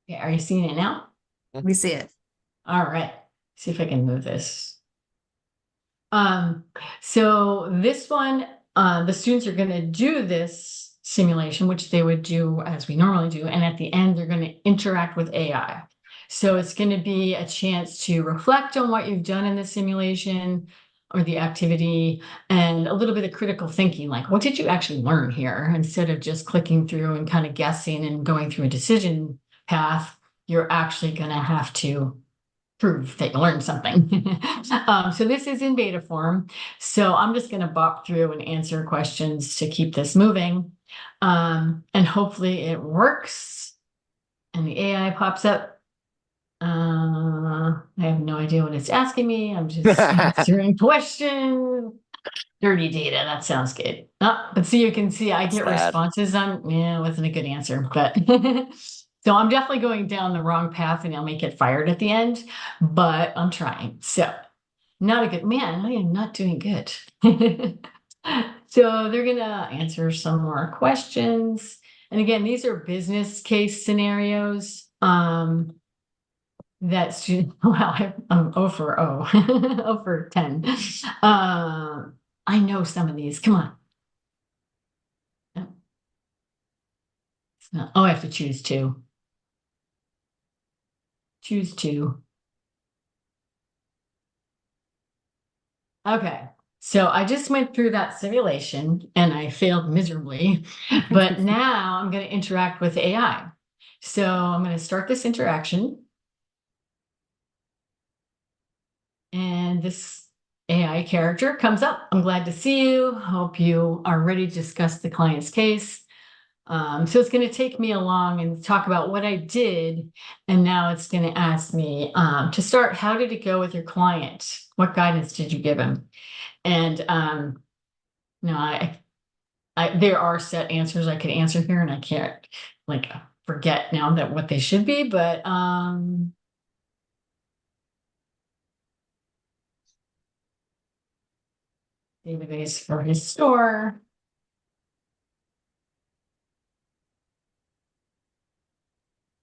Okay, are you seeing it now? We see it. All right. See if I can move this. So this one, the students are going to do this simulation, which they would do as we normally do. And at the end, they're going to interact with AI. So it's going to be a chance to reflect on what you've done in the simulation or the activity and a little bit of critical thinking, like what did you actually learn here? Instead of just clicking through and kind of guessing and going through a decision path, you're actually going to have to prove that you learned something. So this is in beta form. So I'm just going to bop through and answer questions to keep this moving. And hopefully it works and the AI pops up. I have no idea what it's asking me. I'm just answering questions. Dirty data, that sounds good. Oh, but see, you can see I get responses on, yeah, wasn't a good answer, but so I'm definitely going down the wrong path and I'll make it fired at the end, but I'm trying. So not a good man. I am not doing good. So they're gonna answer some more questions. And again, these are business case scenarios. That student, well, I'm 0 for 0, 0 for 10. I know some of these. Come on. No, it's not. Oh, I have to choose 2. Choose 2. Okay. So I just went through that simulation and I failed miserably, but now I'm going to interact with AI. So I'm going to start this interaction. And this AI character comes up. I'm glad to see you. Hope you are ready to discuss the client's case. So it's going to take me along and talk about what I did. And now it's going to ask me to start, how did it go with your client? What guidance did you give him? And no, there are set answers I could answer here, and I can't like forget now that what they should be, but database for his store.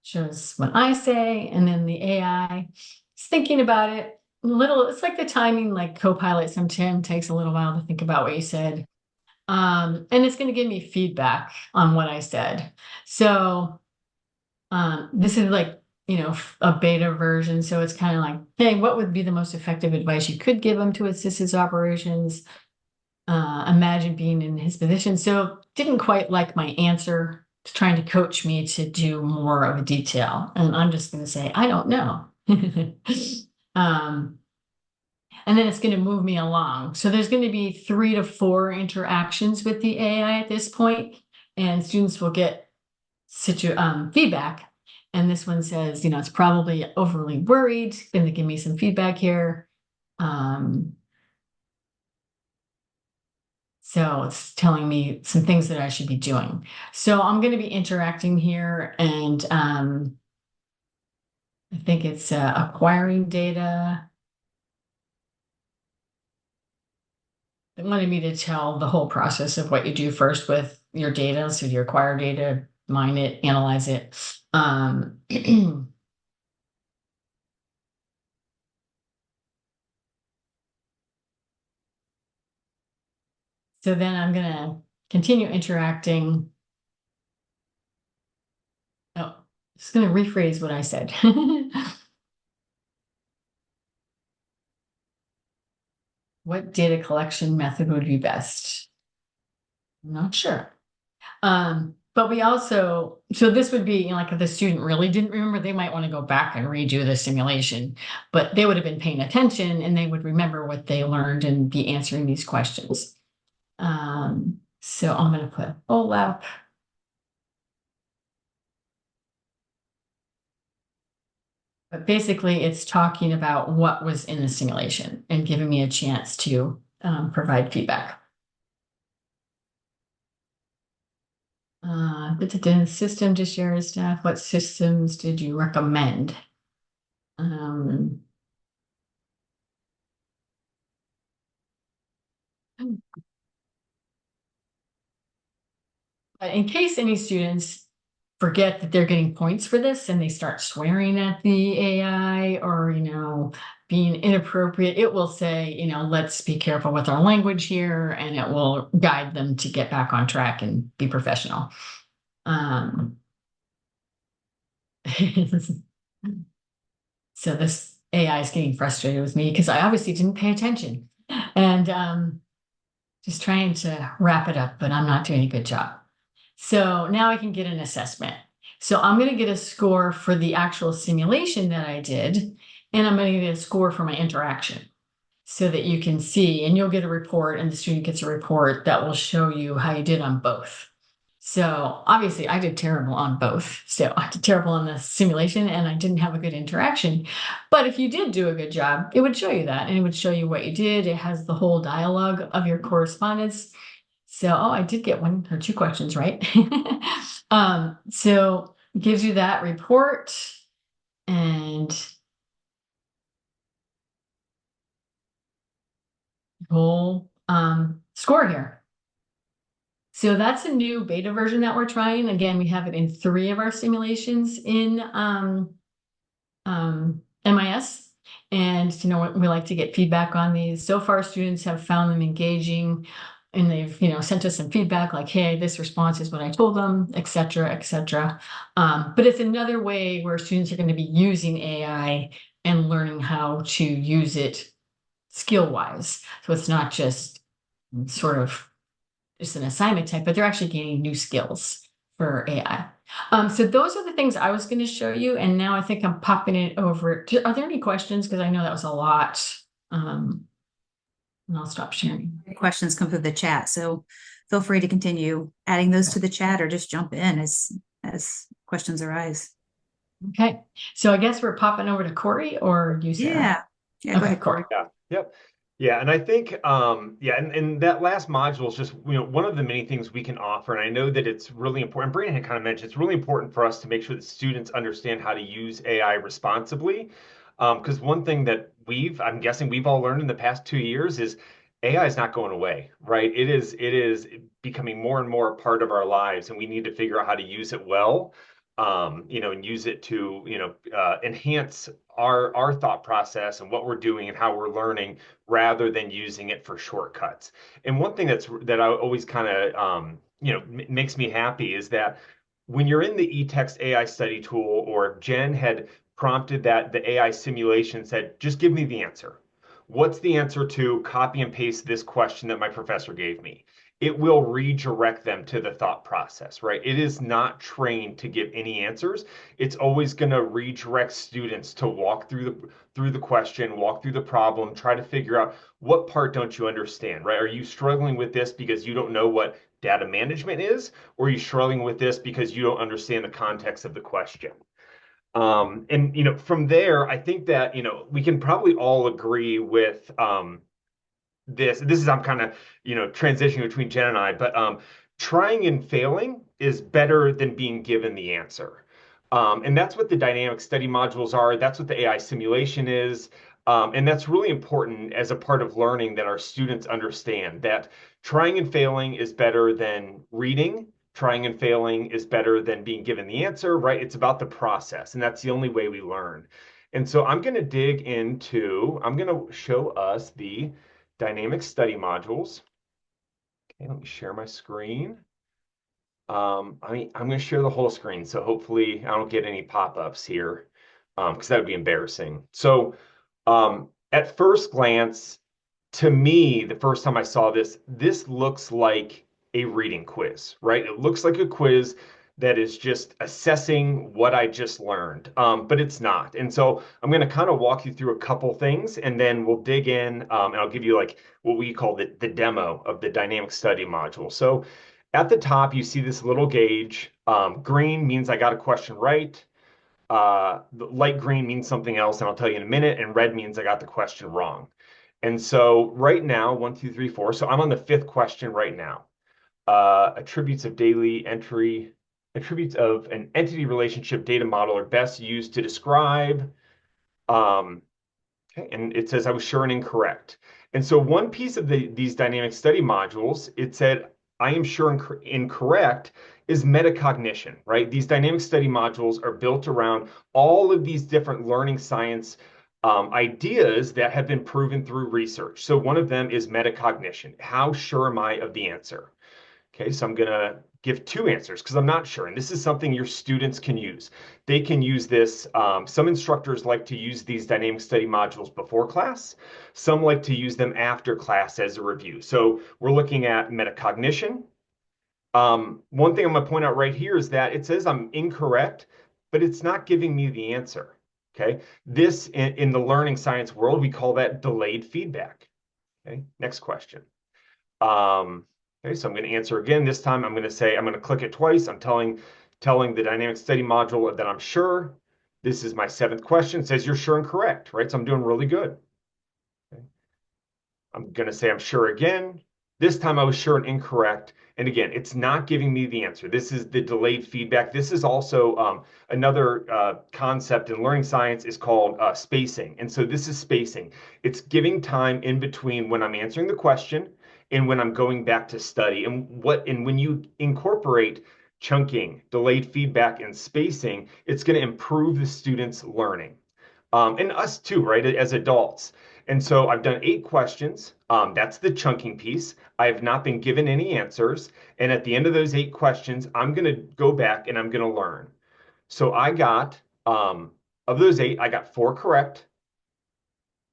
Shows what I say, and then the AI is thinking about it a little. It's like the timing, like Copilot sometimes takes a little while to think about what you said. And it's going to give me feedback on what I said. So this is like, a beta version. So it's kind of like, hey, what would be the most effective advice you could give him to assist his operations? Imagine being in his position. So didn't quite like my answer, trying to coach me to do more of a detail. And I'm just going to say, I don't know. And then it's going to move me along. So there's going to be 3 to 4 interactions with the AI at this point, and students will get feedback. And this one says, it's probably overly worried. Going to give me some feedback here. So it's telling me some things that I should be doing. So I'm going to be interacting here, and I think it's acquiring data. They wanted me to tell the whole process of what you do first with your data. So you acquire data, mine it, analyze it. So then I'm going to continue interacting. Oh, just going to rephrase what I said. What data collection method would be best? I'm not sure. But we also, so this would be, like if the student really didn't remember, they might want to go back and redo the simulation, but they would have been paying attention and they would remember what they learned and be answering these questions. So I'm going to put OLAP. But basically, it's talking about what was in the simulation and giving me a chance to provide feedback. System to share with staff. What systems did you recommend? But in case any students forget that they're getting points for this and they start swearing at the AI or, being inappropriate, it will say, let's be careful with our language here, and it will guide them to get back on track and be professional. So this AI is getting frustrated with me because I obviously didn't pay attention and just trying to wrap it up, but I'm not doing a good job. So now I can get an assessment. So I'm going to get a score for the actual simulation that I did, and I'm going to get a score for my interaction so that you can see, and you'll get a report, and the student gets a report that will show you how you did on both. So obviously I did terrible on both. So I did terrible on the simulation and I didn't have a good interaction. But if you did do a good job, it would show you that, and it would show you what you did. It has the whole dialogue of your correspondence. So, I did get one or two questions right. So it gives you that report and whole score here. So that's a new beta version that we're trying. Again, we have it in 3 of our simulations in MIS. And, we like to get feedback on these. So far, students have found them engaging, and they've, sent us some feedback like, hey, this response is what I told them, et cetera, et cetera. But it's another way where students are going to be using AI and learning how to use it skill-wise. So it's not just sort of just an assignment type, but they're actually gaining new skills for AI. So those are the things I was going to show you, and now I think I'm popping it over. Are there any questions? Because I know that was a lot. And I'll stop sharing. Questions come through the chat, so feel free to continue adding those to the chat or just jump in as questions arise. Okay, so I guess we're popping over to Corey or you, Sarah? Yeah, go ahead, Corey. Yeah, yep. Yeah, and I think, and that last module is just, one of the many things we can offer. And I know that it's really important. Brandon had kind of mentioned it's really important for us to make sure that students understand how to use AI responsibly. Because one thing that I'm guessing we've all learned in the past 2 years is AI is not going away, right? It is becoming more and more a part of our lives, and we need to figure out how to use it well. And use it to, enhance our thought process and what we're doing and how we're learning, rather than using it for shortcuts. And one thing that I always kind of, makes me happy is that when you're in the eText AI study tool, or Jen had prompted that the AI simulation said, just give me the answer. What's the answer to copy and paste this question that my professor gave me? It will redirect them to the thought process, right? It is not trained to give any answers. It's always going to redirect students to walk through the question, walk through the problem, try to figure out what part don't you understand, right? Are you struggling with this because you don't know what data management is, or are you struggling with this because you don't understand the context of the question? And from there, I think that we can probably all agree with this is I'm kind of transitioning between Jen and I, but trying and failing is better than being given the answer. And that's what the dynamic study modules are. That's what the AI simulation is. And that's really important as a part of learning, that our students understand that trying and failing is better than reading. Trying and failing is better than being given the answer, right? It's about the process, and that's the only way we learn. And so I'm going to show us the dynamic study modules. Okay, let me share my screen. I'm going to share the whole screen, so hopefully I don't get any pop-ups here, because that would be embarrassing. So at first glance, to me, the first time I saw this, this looks like a reading quiz, right? It looks like a quiz that is just assessing what I just learned, but it's not. And so I'm going to kind of walk you through a couple things, and then we'll dig in, and I'll give you like what we call the demo of the dynamic study module. So at the top, you see this little gauge. Green means I got a question right. The light green means something else, and I'll tell you in a minute. And red means I got the question wrong. And so right now, 1, 2, 3, 4. So I'm on the fifth question right now. Attributes of daily entry, attributes of an entity relationship data model are best used to describe. Okay, and it says I was sure and incorrect. And so one piece of these dynamic study modules, it said I am sure and incorrect is metacognition, right? These dynamic study modules are built around all of these different learning science ideas that have been proven through research. So one of them is metacognition. How sure am I of the answer? Okay, so I'm going to give two answers because I'm not sure. And this is something your students can use. They can use this. Some instructors like to use these dynamic study modules before class. Some like to use them after class as a review. So we're looking at metacognition. One thing I'm going to point out right here is that it says I'm incorrect, but it's not giving me the answer. Okay, this in the learning science world, we call that delayed feedback. Okay, next question. Okay, so I'm going to answer again. This time I'm going to say, I'm going to click it twice. I'm telling the dynamic study module that I'm sure. This is my seventh question. It says you're sure and correct, right? So I'm doing really good. Okay. I'm going to say I'm sure again. This time I was sure and incorrect. And again, it's not giving me the answer. This is the delayed feedback. This is also another concept in learning science is called spacing. And so this is spacing. It's giving time in between when I'm answering the question and when I'm going back to study. And when you incorporate chunking, delayed feedback, and spacing, it's going to improve the students' learning. And us too, right, as adults. And so I've done 8 questions. That's the chunking piece. I have not been given any answers. And at the end of those 8 questions, I'm going to go back and I'm going to learn. So I got, of those 8, I got 4 correct.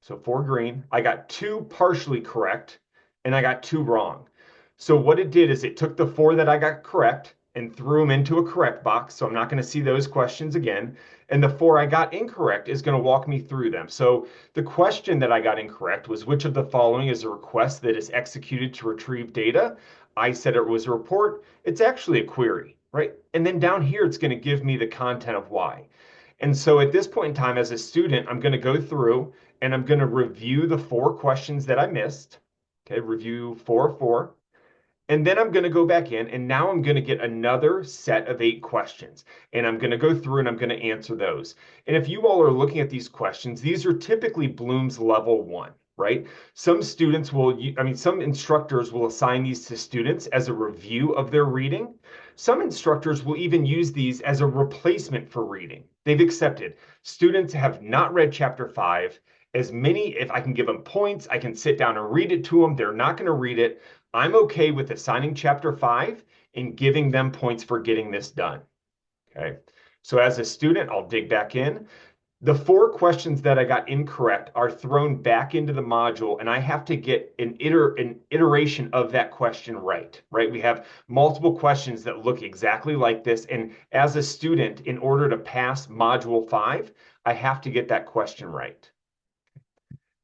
So 4 green. I got 2 partially correct, and I got 2 wrong. So what it did is it took the 4 that I got correct and threw them into a correct box. So I'm not going to see those questions again. And the 4 I got incorrect is going to walk me through them. So the question that I got incorrect was which of the following is a request that is executed to retrieve data? I said it was a report. It's actually a query, right? And then down here, it's going to give me the content of why. And so at this point in time, as a student, I'm going to go through and I'm going to review the 4 questions that I missed. Okay, review 4. And then I'm going to go back in and now I'm going to get another set of 8 questions. And I'm going to go through and I'm going to answer those. And if you all are looking at these questions, these are typically Bloom's level 1, right? Some students will, some instructors will assign these to students as a review of their reading. Some instructors will even use these as a replacement for reading. They've accepted. Students have not read chapter 5. As many, if I can give them points, I can sit down and read it to them. They're not going to read it. I'm okay with assigning chapter 5 and giving them points for getting this done. Okay. So as a student, I'll dig back in. The 4 questions that I got incorrect are thrown back into the module, and I have to get an iteration of that question right? We have multiple questions that look exactly like this. And as a student, in order to pass module 5, I have to get that question right.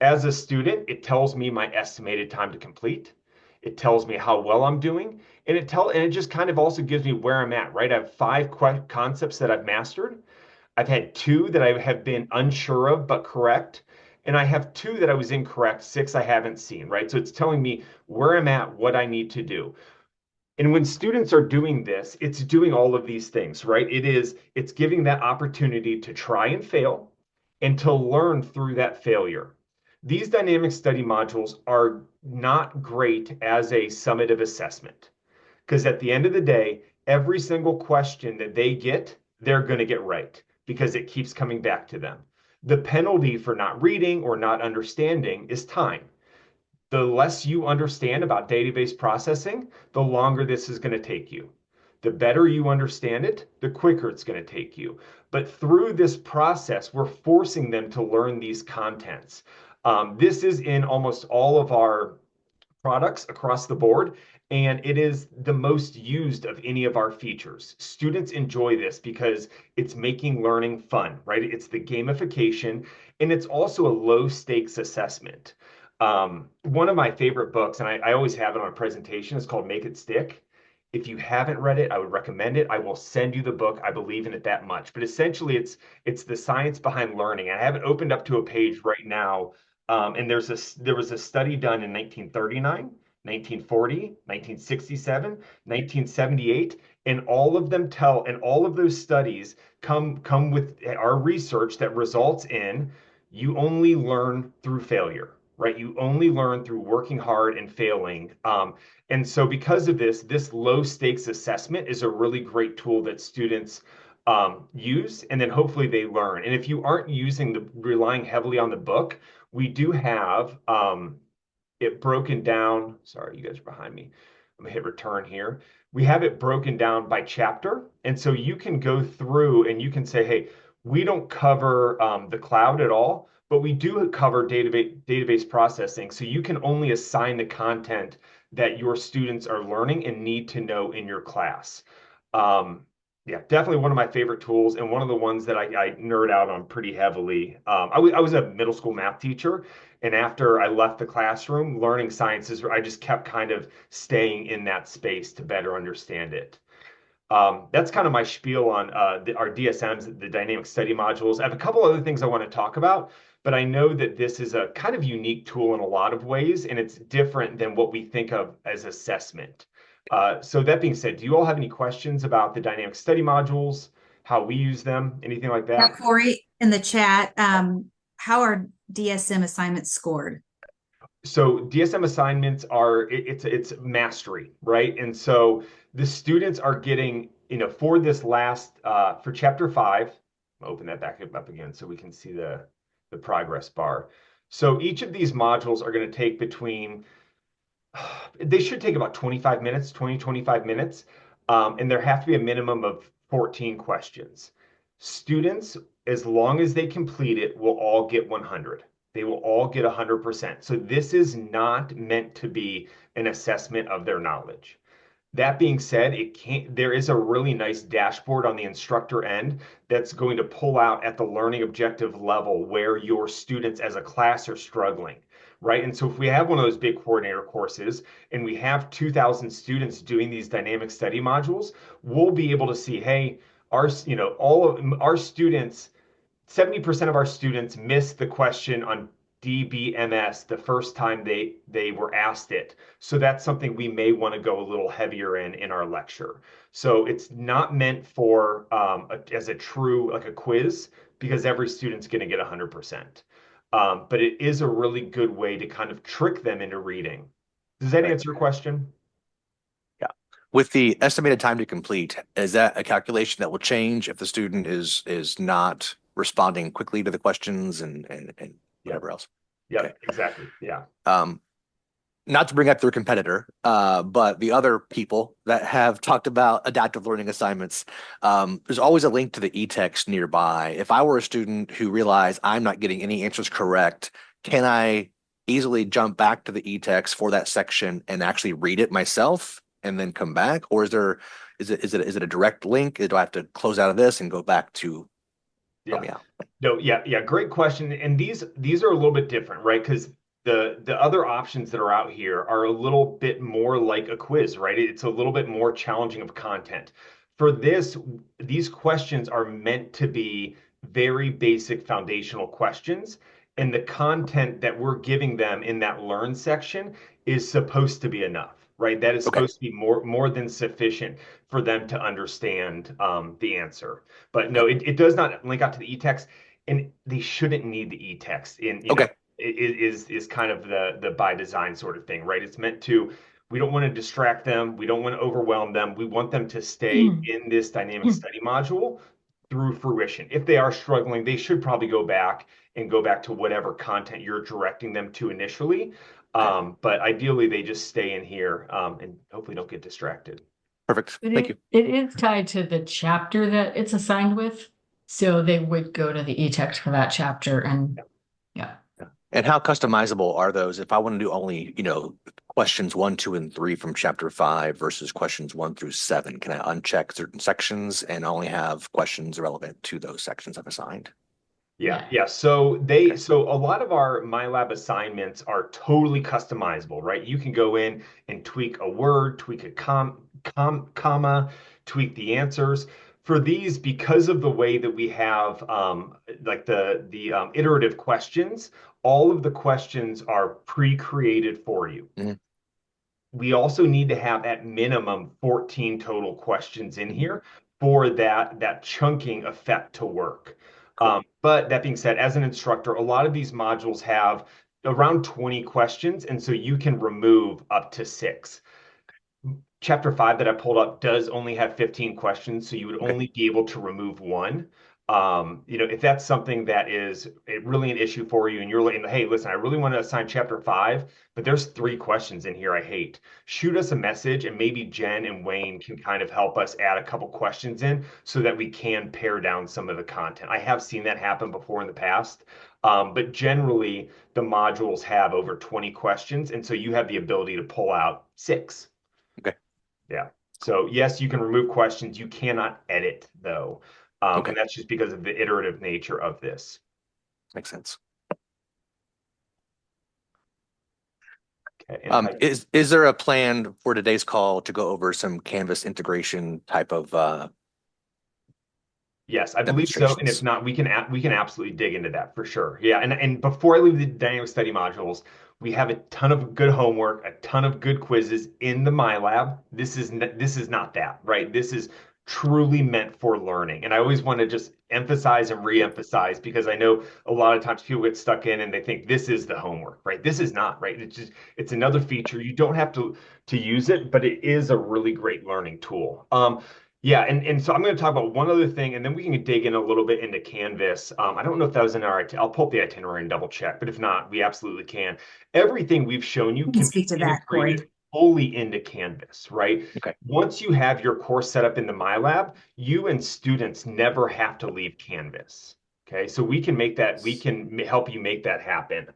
As a student, it tells me my estimated time to complete. It tells me how well I'm doing, and it just kind of also gives me where I'm at, right? I have 5 concepts that I've mastered. I've had 2 that I have been unsure of but correct, and I have 2 that I was incorrect, 6 I haven't seen, right? So it's telling me where I'm at, what I need to do. And when students are doing this, it's doing all of these things, right? It's giving that opportunity to try and fail and to learn through that failure. These dynamic study modules are not great as a summative assessment because at the end of the day, every single question that they get, they're going to get right because it keeps coming back to them. The penalty for not reading or not understanding is time. The less you understand about database processing, the longer this is going to take you. The better you understand it, the quicker it's going to take you. But through this process, we're forcing them to learn these contents. This is in almost all of our products across the board, and it is the most used of any of our features. Students enjoy this because it's making learning fun, right? It's the gamification, and it's also a low stakes assessment. One of my favorite books, and I always have it on a presentation, is called Make It Stick. If you haven't read it, I would recommend it. I will send you the book. I believe in it that much. But essentially, it's the science behind learning. I have it opened up to a page right now, and there was a study done in 1939, 1940, 1967, 1978, and all of them tell, and all of those studies come with our research that results in you only learn through failure, right? You only learn through working hard and failing. And so because of this, this low stakes assessment is a really great tool that students use, and then hopefully they learn. And if you aren't relying heavily on the book, we do have it broken down. Sorry, you guys are behind me. I'm gonna hit return here. We have it broken down by chapter. And so you can go through and you can say, hey, we don't cover the cloud at all, but we do cover database processing. So you can only assign the content that your students are learning and need to know in your class. Yeah, definitely one of my favorite tools, and one of the ones that I nerd out on pretty heavily. I was a middle school math teacher, and after I left the classroom, learning sciences, I just kept kind of staying in that space to better understand it. That's kind of my spiel on our DSMs, the dynamic study modules. I have a couple other things I want to talk about, but I know that this is a kind of unique tool in a lot of ways, and it's different than what we think of as assessment. So that being said, do you all have any questions about the dynamic study modules, how we use them, anything like Now, that? Corey, in the chat, how are DSM assignments scored? So DSM assignments are it's mastery, right? And so the students are getting, for this last for chapter 5, I'll open that back up again so we can see the progress bar. So each of these modules are going to take between they should take about 25 minutes, 25 minutes. And there have to be a minimum of 14 questions. Students, as long as they complete it, will all get 100. They will all get 100%. So this is not meant to be an assessment of their knowledge. That being said, there is a really nice dashboard on the instructor end that's going to pull out at the learning objective level where your students as a class are struggling, right? And so if we have one of those big coordinator courses and we have 2,000 students doing these dynamic study modules, we'll be able to see, hey, all of our students, 70% of our students missed the question on DBMS the first time they were asked it. So that's something we may want to go a little heavier in our lecture. So it's not meant for as a true like a quiz, because every student's going to get 100%. But it is a really good way to kind of trick them into reading. Does that Right. answer your question? Yeah. With the estimated time to complete, is that a calculation that will change if the student is not responding quickly to the questions and whatever else? Yeah, Okay. exactly. Yeah. Not to bring up their competitor, but the other people that have talked about adaptive learning assignments, there's always a link to the e-text nearby. If I were a student who realized I'm not getting any answers correct, can I easily jump back to the e-text for that section and actually read it myself and then come back? Or is it a direct link? Do I have to close out of this and go back to help me out? No, yeah, great question. And these are a little bit different, right? Because the other options that are out here are a little bit more like a quiz, right? It's a little bit more challenging of content. For this, these questions are meant to be very basic foundational questions, and the content that we're giving them in that learn section is supposed to be enough, right? That is Okay. supposed to be more than sufficient for them to understand the answer. But no, it does not link out to the e-text, and they shouldn't need the e-text. Okay. It is kind of the by design sort of thing, right? It's meant to, we don't want to distract them. We don't want to overwhelm them. We want them to stay in this dynamic study module through fruition. If they are struggling, they should probably go back to whatever content you're directing them to initially. But ideally, they just stay in here and hopefully don't get distracted. Perfect. Thank you. It is tied to the chapter that it's assigned with. So they would go to the e-text for that chapter and yeah. And how customizable are those? If I want to do only, questions 1, 2, and 3 from chapter 5 versus questions 1 through 7, can I uncheck certain sections and only have questions relevant to those sections I've assigned? Yeah. So a lot of our MyLab assignments are totally customizable, right? You can go in and tweak a word, tweak a comma, tweak the answers. For these, because of the way that we have like the iterative questions, all of the questions are pre-created for you. Mhm. We also need to have at minimum 14 total questions in here for that chunking effect to work. Cool. But that being said, as an instructor, a lot of these modules have around 20 questions, and so you can remove up to 6. Chapter 5 that I pulled up does only have 15 questions, so you would Okay. only be able to remove one. If that's something that is really an issue for you, and you're like, hey, listen, I really want to assign chapter 5, but there's 3 questions in here I hate. Shoot us a message, and maybe Jen and Wayne can kind of help us add a couple questions in so that we can pare down some of the content. I have seen that happen before in the past. But generally, the modules have over 20 questions, and so you have the ability to pull out 6. Okay. Yeah. So yes, you can remove questions. You cannot edit though. Okay. And that's just because of the iterative nature of this. Makes sense. Okay. And Is there a plan for today's call to go over some Canvas integration type of yes, I believe so. And if demonstrations? not, we can absolutely dig into that for sure. Yeah. And before I leave the dynamic study modules, we have a ton of good homework, a ton of good quizzes in the MyLab. This is not that, right? This is truly meant for learning. And I always want to just emphasize and re-emphasize because I know a lot of times people get stuck in and they think this is the homework, right? This is not, right? It's another feature. You don't have to use it, but it is a really great learning tool. Yeah, and so I'm going to talk about one other thing, and then we can dig in a little bit into Canvas. I don't know if that was in our, I'll pull up the itinerary and double check, but if not, we absolutely can. Everything we've shown you You can can be speak to that, integrated Corey. fully into Canvas, right? Okay. Once you have your course set up in the MyLab, you and students never have to leave Canvas. Okay, so we can make that, we can help you make that happen.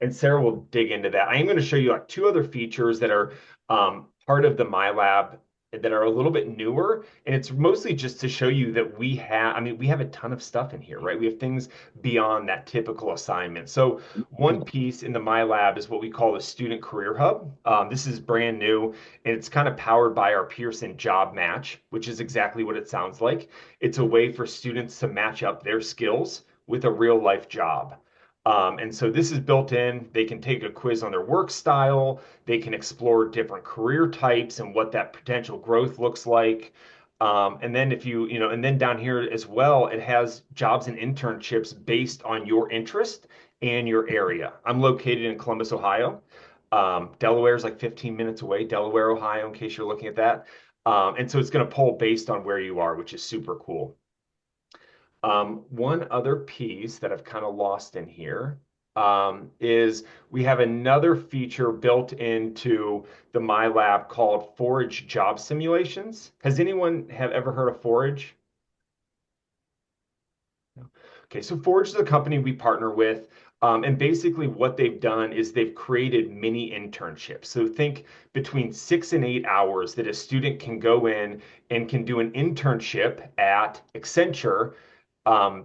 And Sarah will dig into that. I am going to show you like 2 other features that are part of the MyLab that are a little bit newer. And it's mostly just to show you that we have a ton of stuff in here, right? We have things beyond that typical assignment. So one piece in the MyLab is what we call the Student Career Hub. This is brand new, and it's kind of powered by our Pearson Job Match, which is exactly what it sounds like. It's a way for students to match up their skills with a real life job. And so this is built in. They can take a quiz on their work style. They can explore different career types and what that potential growth looks like. And then and then down here as well, it has jobs and internships based on your interest and your area. I'm located in Columbus, Ohio. Delaware is like 15 minutes away, Delaware, Ohio, in case you're looking at that. And so it's going to pull based on where you are, which is super cool. One other piece that I've kind of lost in here is we have another feature built into the MyLab called Forage Job Simulations. Has anyone have ever heard of Forage? No. Okay, so Forge is a company we partner with. And basically, what they've done is they've created mini internships. So think between 6 and 8 hours that a student can go in and can do an internship at Accenture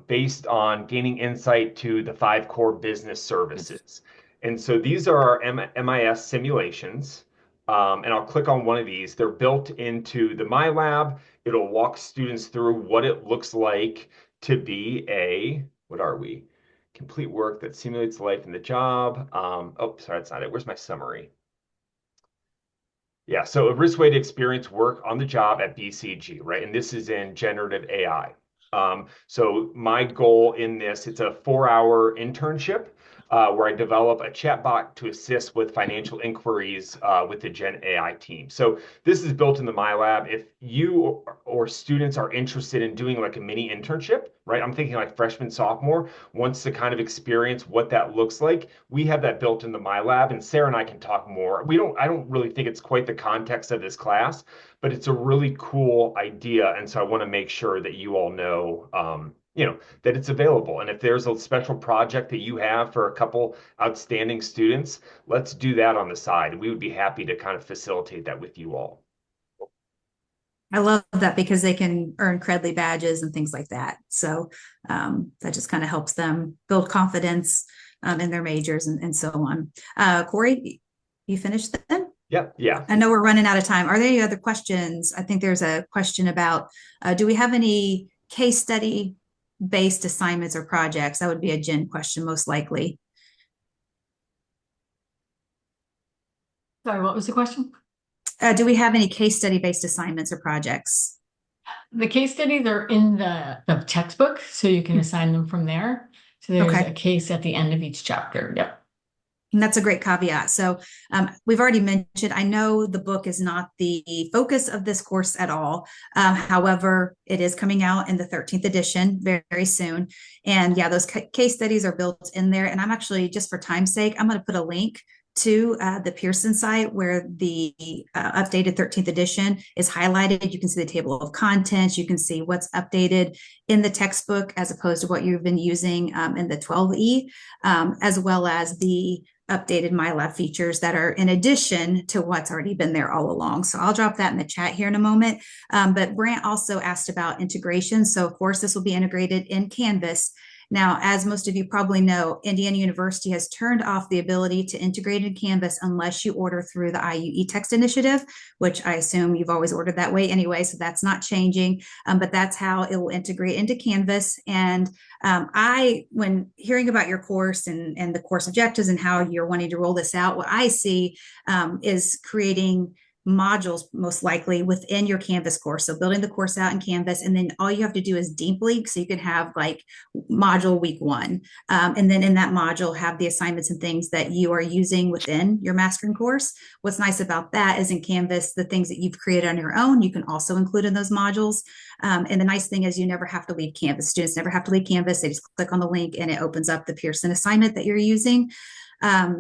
based on gaining insight to the 5 core business services. And so these are our MIS simulations. And I'll click on one of these. They're built into the MyLab. It'll walk students through what it looks like to be what are we? Complete work that simulates life in the job. Oh, sorry, that's not it. Where's my summary? Yeah, so a risk way to experience work on the job at BCG, right? And this is in generative AI. So my goal in this, it's a 4-hour internship where I develop a chatbot to assist with financial inquiries with the Gen AI team. So this is built in the MyLab. If you or students are interested in doing like a mini internship, right? I'm thinking like freshman, sophomore, wants to kind of experience what that looks like. We have that built in the MyLab, and Sarah and I can talk more. I don't really think it's quite the context of this class, but it's a really cool idea. And so I want to make sure that you all know that it's available. And if there's a special project that you have for a couple outstanding students, let's do that on the side. We would be happy to kind of facilitate that with you all. I love that because they can earn Credly badges and things like that. So that just kind of helps them build confidence in their majors and so on. Corey, you finished then? Yeah. I know we're running out of time. Are there any other questions? I think there's a question about, do we have any case study based assignments or projects? That would be a Jen question, most likely. Sorry, what was the question? Do we have any case study based assignments or projects? The case studies are in the textbook, so you can assign them from there. So there's a case at the end of each chapter. Yep. And that's a great caveat. So we've already mentioned, I know the book is not the focus of this course at all. However, it is coming out in the 13th edition very, very soon. And yeah, those case studies are built in there. And I'm actually, just for time's sake, I'm going to put a link to the Pearson site where the updated 13th edition is highlighted. You can see the table of contents. You can see what's updated in the textbook as opposed to what you've been using in the 12E, as well as the updated MyLab features that are in addition to what's already been there all along. So I'll drop that in the chat here in a moment. But Brant also asked about integration. So of course, this will be integrated in Canvas. Now, as most of you probably know, Indiana University has turned off the ability to integrate in Canvas unless you order through the IU eText initiative, which I assume you've always ordered that way anyway, so that's not changing, but that's how it will integrate into Canvas. And when hearing about your course and the course objectives and how you're wanting to roll this out, what I see is creating modules most likely within your Canvas course. So building the course out in Canvas, and then all you have to do is deep link. So you can have like module week 1. And then in that module, have the assignments and things that you are using within your mastering course. What's nice about that is in Canvas, the things that you've created on your own, you can also include in those modules. And the nice thing is you never have to leave Canvas. Students never have to leave Canvas. They just click on the link and it opens up the Pearson assignment that you're using.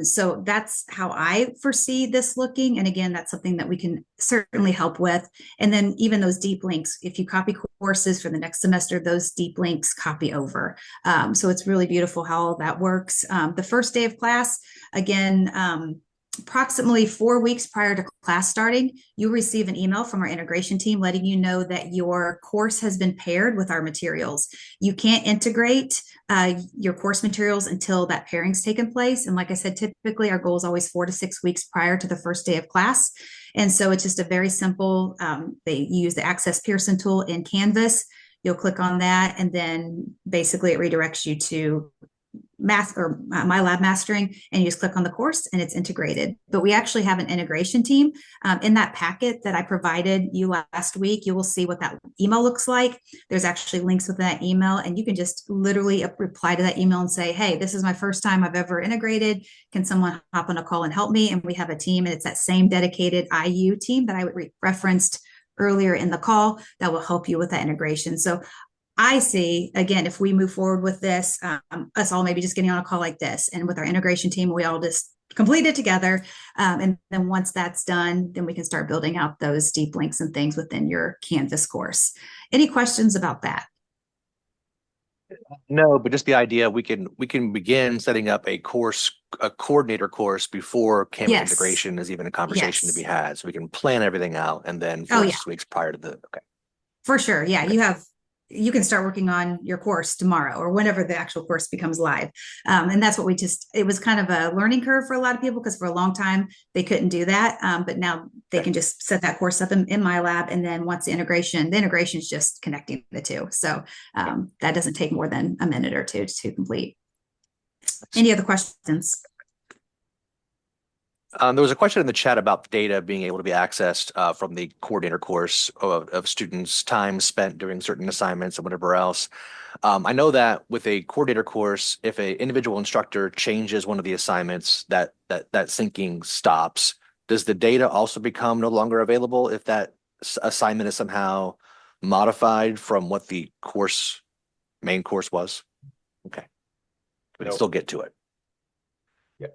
So that's how I foresee this looking. And again, that's something that we can certainly help with. And then even those deep links, if you copy courses for the next semester, those deep links copy over. So it's really beautiful how all that works. The first day of class, again, approximately 4 weeks prior to class starting, you'll receive an email from our integration team letting you know that your course has been paired with our materials. You can't integrate your course materials until that pairing's taken place. And like I said, typically our goal is always 4 to 6 weeks prior to the first day of class. And so it's just a very simple, they use the Access Pearson tool in Canvas. You'll click on that, and then basically it redirects you to MyLab Mastering, and you just click on the course and it's integrated. But we actually have an integration team. In that packet that I provided you last week, you will see what that email looks like. There's actually links within that email, and you can just literally reply to that email and say, hey, this is my first time I've ever integrated. Can someone hop on a call and help me? And we have a team, and it's that same dedicated IU team that I referenced earlier in the call that will help you with that integration. So I see, again, if we move forward with this, us all maybe just getting on a call like this, and with our integration team, we all just complete it together. And then once that's done, then we can start building out those deep links and things within your Canvas course. Any questions about that? No, but just the idea we can begin setting up a coordinator course before Canvas integration is even a conversation to be had. So we can plan everything out, and then 4 weeks prior to the For sure. Yeah, you can start working on your course tomorrow or whenever the actual course becomes live. And that's what it was kind of a learning curve for a lot of people, because for a long time they couldn't do that. But now they can just set that course up in MyLab. And then once the integration is just connecting the two. So that doesn't take more than a minute or two to complete. Any other questions? There was a question in the chat about data being able to be accessed from the coordinator course of students' time spent doing certain assignments and whatever else. I know that with a coordinator course, if an individual instructor changes one of the assignments, that syncing stops. Does the data also become no longer available if that assignment is somehow modified from what the main course was? Okay. We can still get to it. Yeah.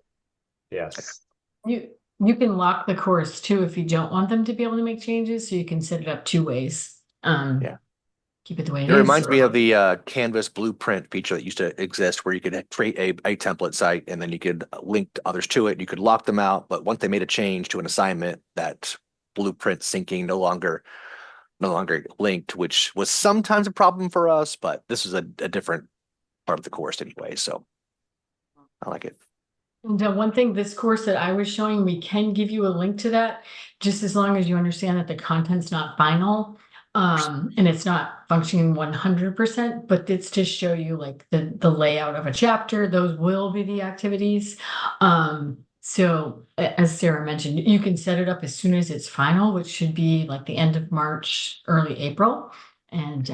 Yes. You can lock the course too if you don't want them to be able to make changes, so you can set it up 2 ways. keep it the way it It is. reminds me of the Canvas blueprint feature that used to exist where you could create a template site and then you could link others to it. You could lock them out, but once they made a change to an assignment, that blueprint syncing no longer linked, which was sometimes a problem for us, but this is a different part of the course anyway. So I like it. And one thing, this course that I was showing, we can give you a link to that, just as long as you understand that the content's not final. And it's not functioning 100%, but it's to show you like the layout of a chapter. Those will be the activities. So as Sarah mentioned, you can set it up as soon as it's final, which should be like the end of March, early April. And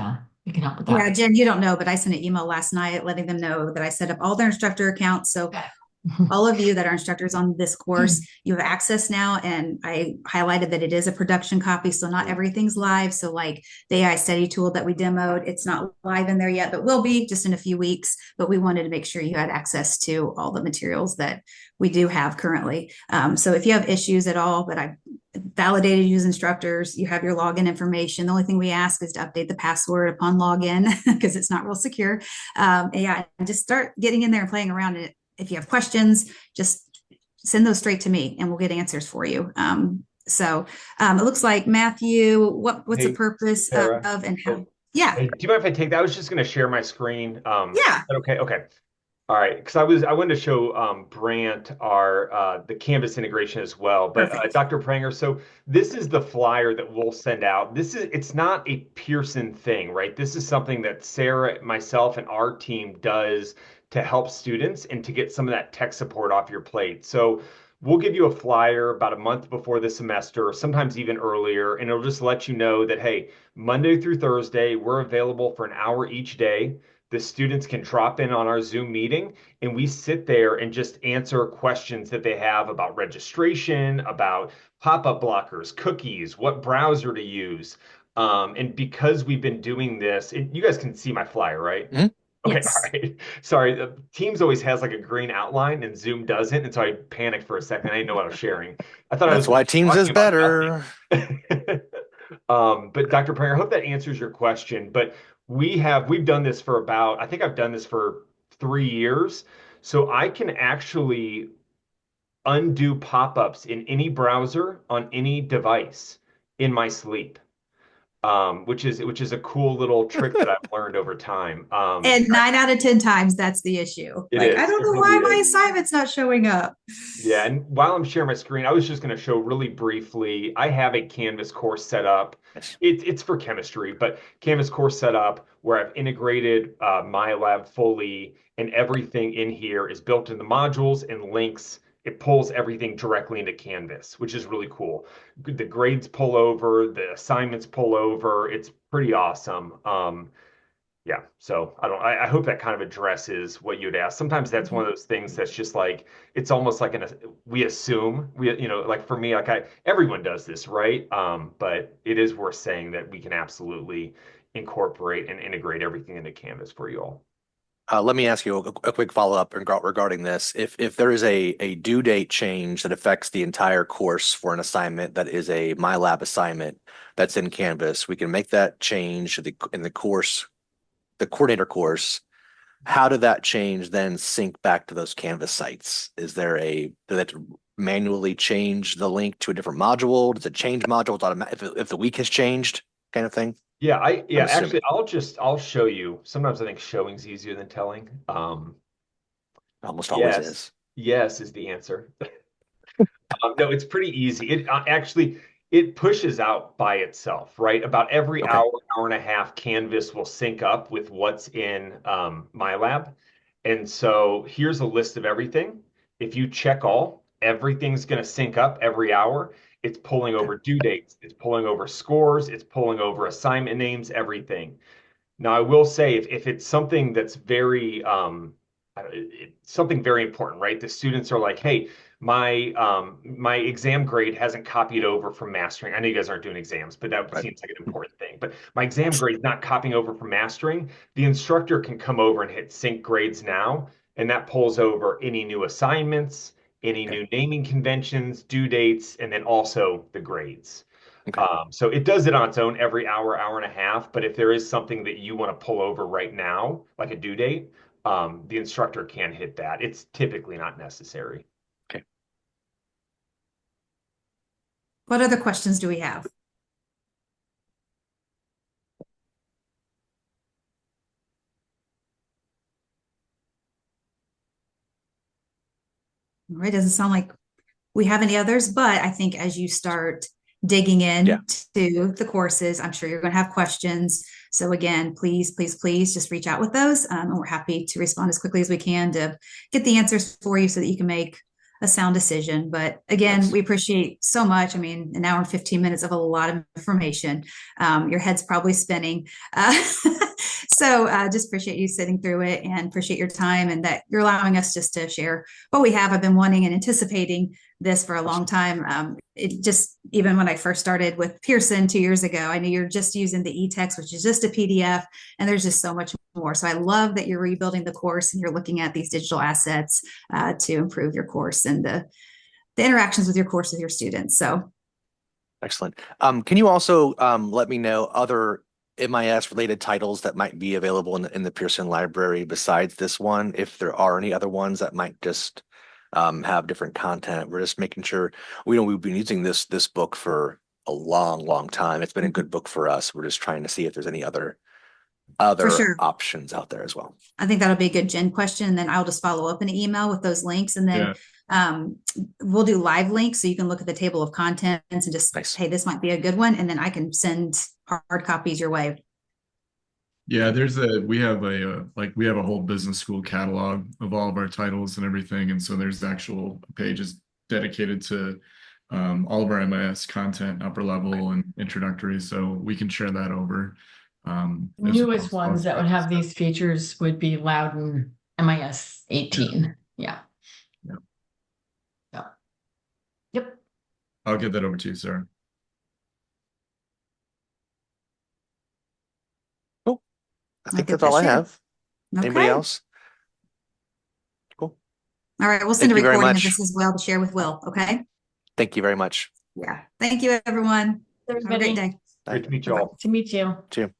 we can help with that. Yeah, Jen, you don't know, but I sent an email last night letting them know that I set up all their instructor accounts. So Okay. all of you that are instructors on this course, you have access now. And I highlighted that it is a production copy. So not everything's live. So like the AI study tool that we demoed, it's not live in there yet, but will be just in a few weeks. But we wanted to make sure you had access to all the materials that we do have currently. So if you have issues at all, but I validated you as instructors, you have your login information. The only thing we ask is to update the password upon login because it's not real secure. Yeah, just start getting in there and playing around it. If you have questions, just send those straight to me and we'll get answers for you. So it looks like Matthew, what's the purpose Sarah. of and how? Yeah. Hey, do you mind if I take that? I was just going to share my screen. Yeah. Okay. Okay. All right, because I wanted to show Brant our the Canvas integration as well. But Perfect. Dr. Pranger, so this is the flyer that we'll send out. It's not a Pearson thing, right? This is something that Sarah, myself, and our team does to help students and to get some of that tech support off your plate. So we'll give you a flyer about a month before the semester, sometimes even earlier, and it'll just let you know that, hey, Monday through Thursday, we're available for an hour each day. The students can drop in on our Zoom meeting and we sit there and just answer questions that they have about registration, about pop-up blockers, cookies, what browser to use. And because we've been doing this, you guys can see my flyer, right? Mhm. Okay, Yes. all right. Sorry, Teams always has like a green outline and Zoom doesn't, and so I panicked for a second. I didn't know what I was sharing. I thought I was That's going why to be Teams is talking about better. nothing. But Dr. Pranger, I hope that answers your question. But we've done this for about, I think I've done this for 3 years. So I can actually undo pop-ups in any browser on any device in my sleep. Which is a cool little trick that I've learned over time. And 9 out of 10 times, that's the issue. It Like, I is. don't It know really why my is. assignment's not showing up. Yeah, and while I'm sharing my screen, I was just going to show really briefly. I have a Canvas course set up. Yes. It's for chemistry, but Canvas course set up where I've integrated MyLab fully, and everything in here is built into modules and links. It pulls everything directly into Canvas, which is really cool. The grades pull over, the assignments pull over. It's pretty awesome. Yeah, so I hope that kind of addresses what you'd ask. Sometimes that's one of those things that's just like it's almost like we assume like for me, like everyone does this, right? But it is worth saying that we can absolutely incorporate and integrate everything into Canvas for you all. Let me ask you a quick follow-up regarding this. If there is a due date change that affects the entire course for an assignment that is a MyLab assignment that's in Canvas, we can make that change in the course, the coordinator course. How did that change then sync back to those Canvas sites? Do they have to manually change the link to a different module? Does it change modules if the week has changed, kind of thing? I'm assuming. Actually I'll show you. Sometimes I think showing's easier than telling. Almost always Yes, is. yes is the answer. No, it's pretty easy. It actually it pushes out by itself, right? About every Okay. hour and a half, Canvas will sync up with what's in MyLab. And so here's a list of everything. If you check all, everything's going to sync up every hour. It's pulling Okay. over due dates, it's pulling over scores, it's pulling over assignment names, everything. Now, I will say if it's something that's very something very important, right? The students are like, "Hey, my exam grade hasn't copied over from mastering." I know you guys aren't doing exams, but that Right. seems like an important thing. But my exam grade is not copying over from mastering. The instructor can come over and hit sync grades now, and that pulls over any new assignments, any Okay. new naming conventions, due dates, and then also the grades. Okay. So it does it on its own every hour, hour and a half. But if there is something that you want to pull over right now, like a due date, the instructor can hit that. It's typically not necessary. Okay. What other questions do we have? All right, doesn't sound like we have any others, but I think as you start digging Yeah. into the courses, I'm sure you're going to have questions. So again, please, please, please just reach out with those. And we're happy to respond as quickly as we can to get the answers for you so that you can make a sound decision. But again, Yes. we appreciate so much. I mean, an hour and 15 minutes of a lot of information. Your head's probably spinning. So just appreciate you sitting through it and appreciate your time and that you're allowing us just to share what we have. I've been wanting and anticipating this for a long time. It just, even when I first started with Pearson 2 years ago, I knew you're just using the e-text, which is just a PDF, and there's just so much more. So I love that you're rebuilding the course and you're looking at these digital assets to improve your course and the interactions with your course with your students. So Excellent. Can you also let me know other MIS related titles that might be available in the Pearson library besides this one, if there are any other ones that might just have different content? We're just making sure we've been using this book for a long time. It's been a good book for us. We're just trying to see if there's any other for sure, options out there as well. I think that'll be a good Jen question. And then I'll just follow up in an email with those links. And then we'll do live links so you can look at the table of contents and just, Nice. hey, this might be a good one. And then I can send hard copies your way. Yeah, we have a whole business school catalog of all of our titles and everything. And so there's actual pages dedicated to all of our MIS content, upper level and introductory. So we can share that over. Newest ones that would have these features would be Loudon MIS 18. Yeah. Yep. I'll get that over to you, Sarah. Cool. I think get that's all that I shared. have. Anybody Okay. else? Cool. All right. We'll send a Thank you very recording of much. this as well to share with Will. Okay. Thank you very much. Yeah. Thank you, everyone. Have a great day. Great to meet you Bye-bye. all. To meet you. Too.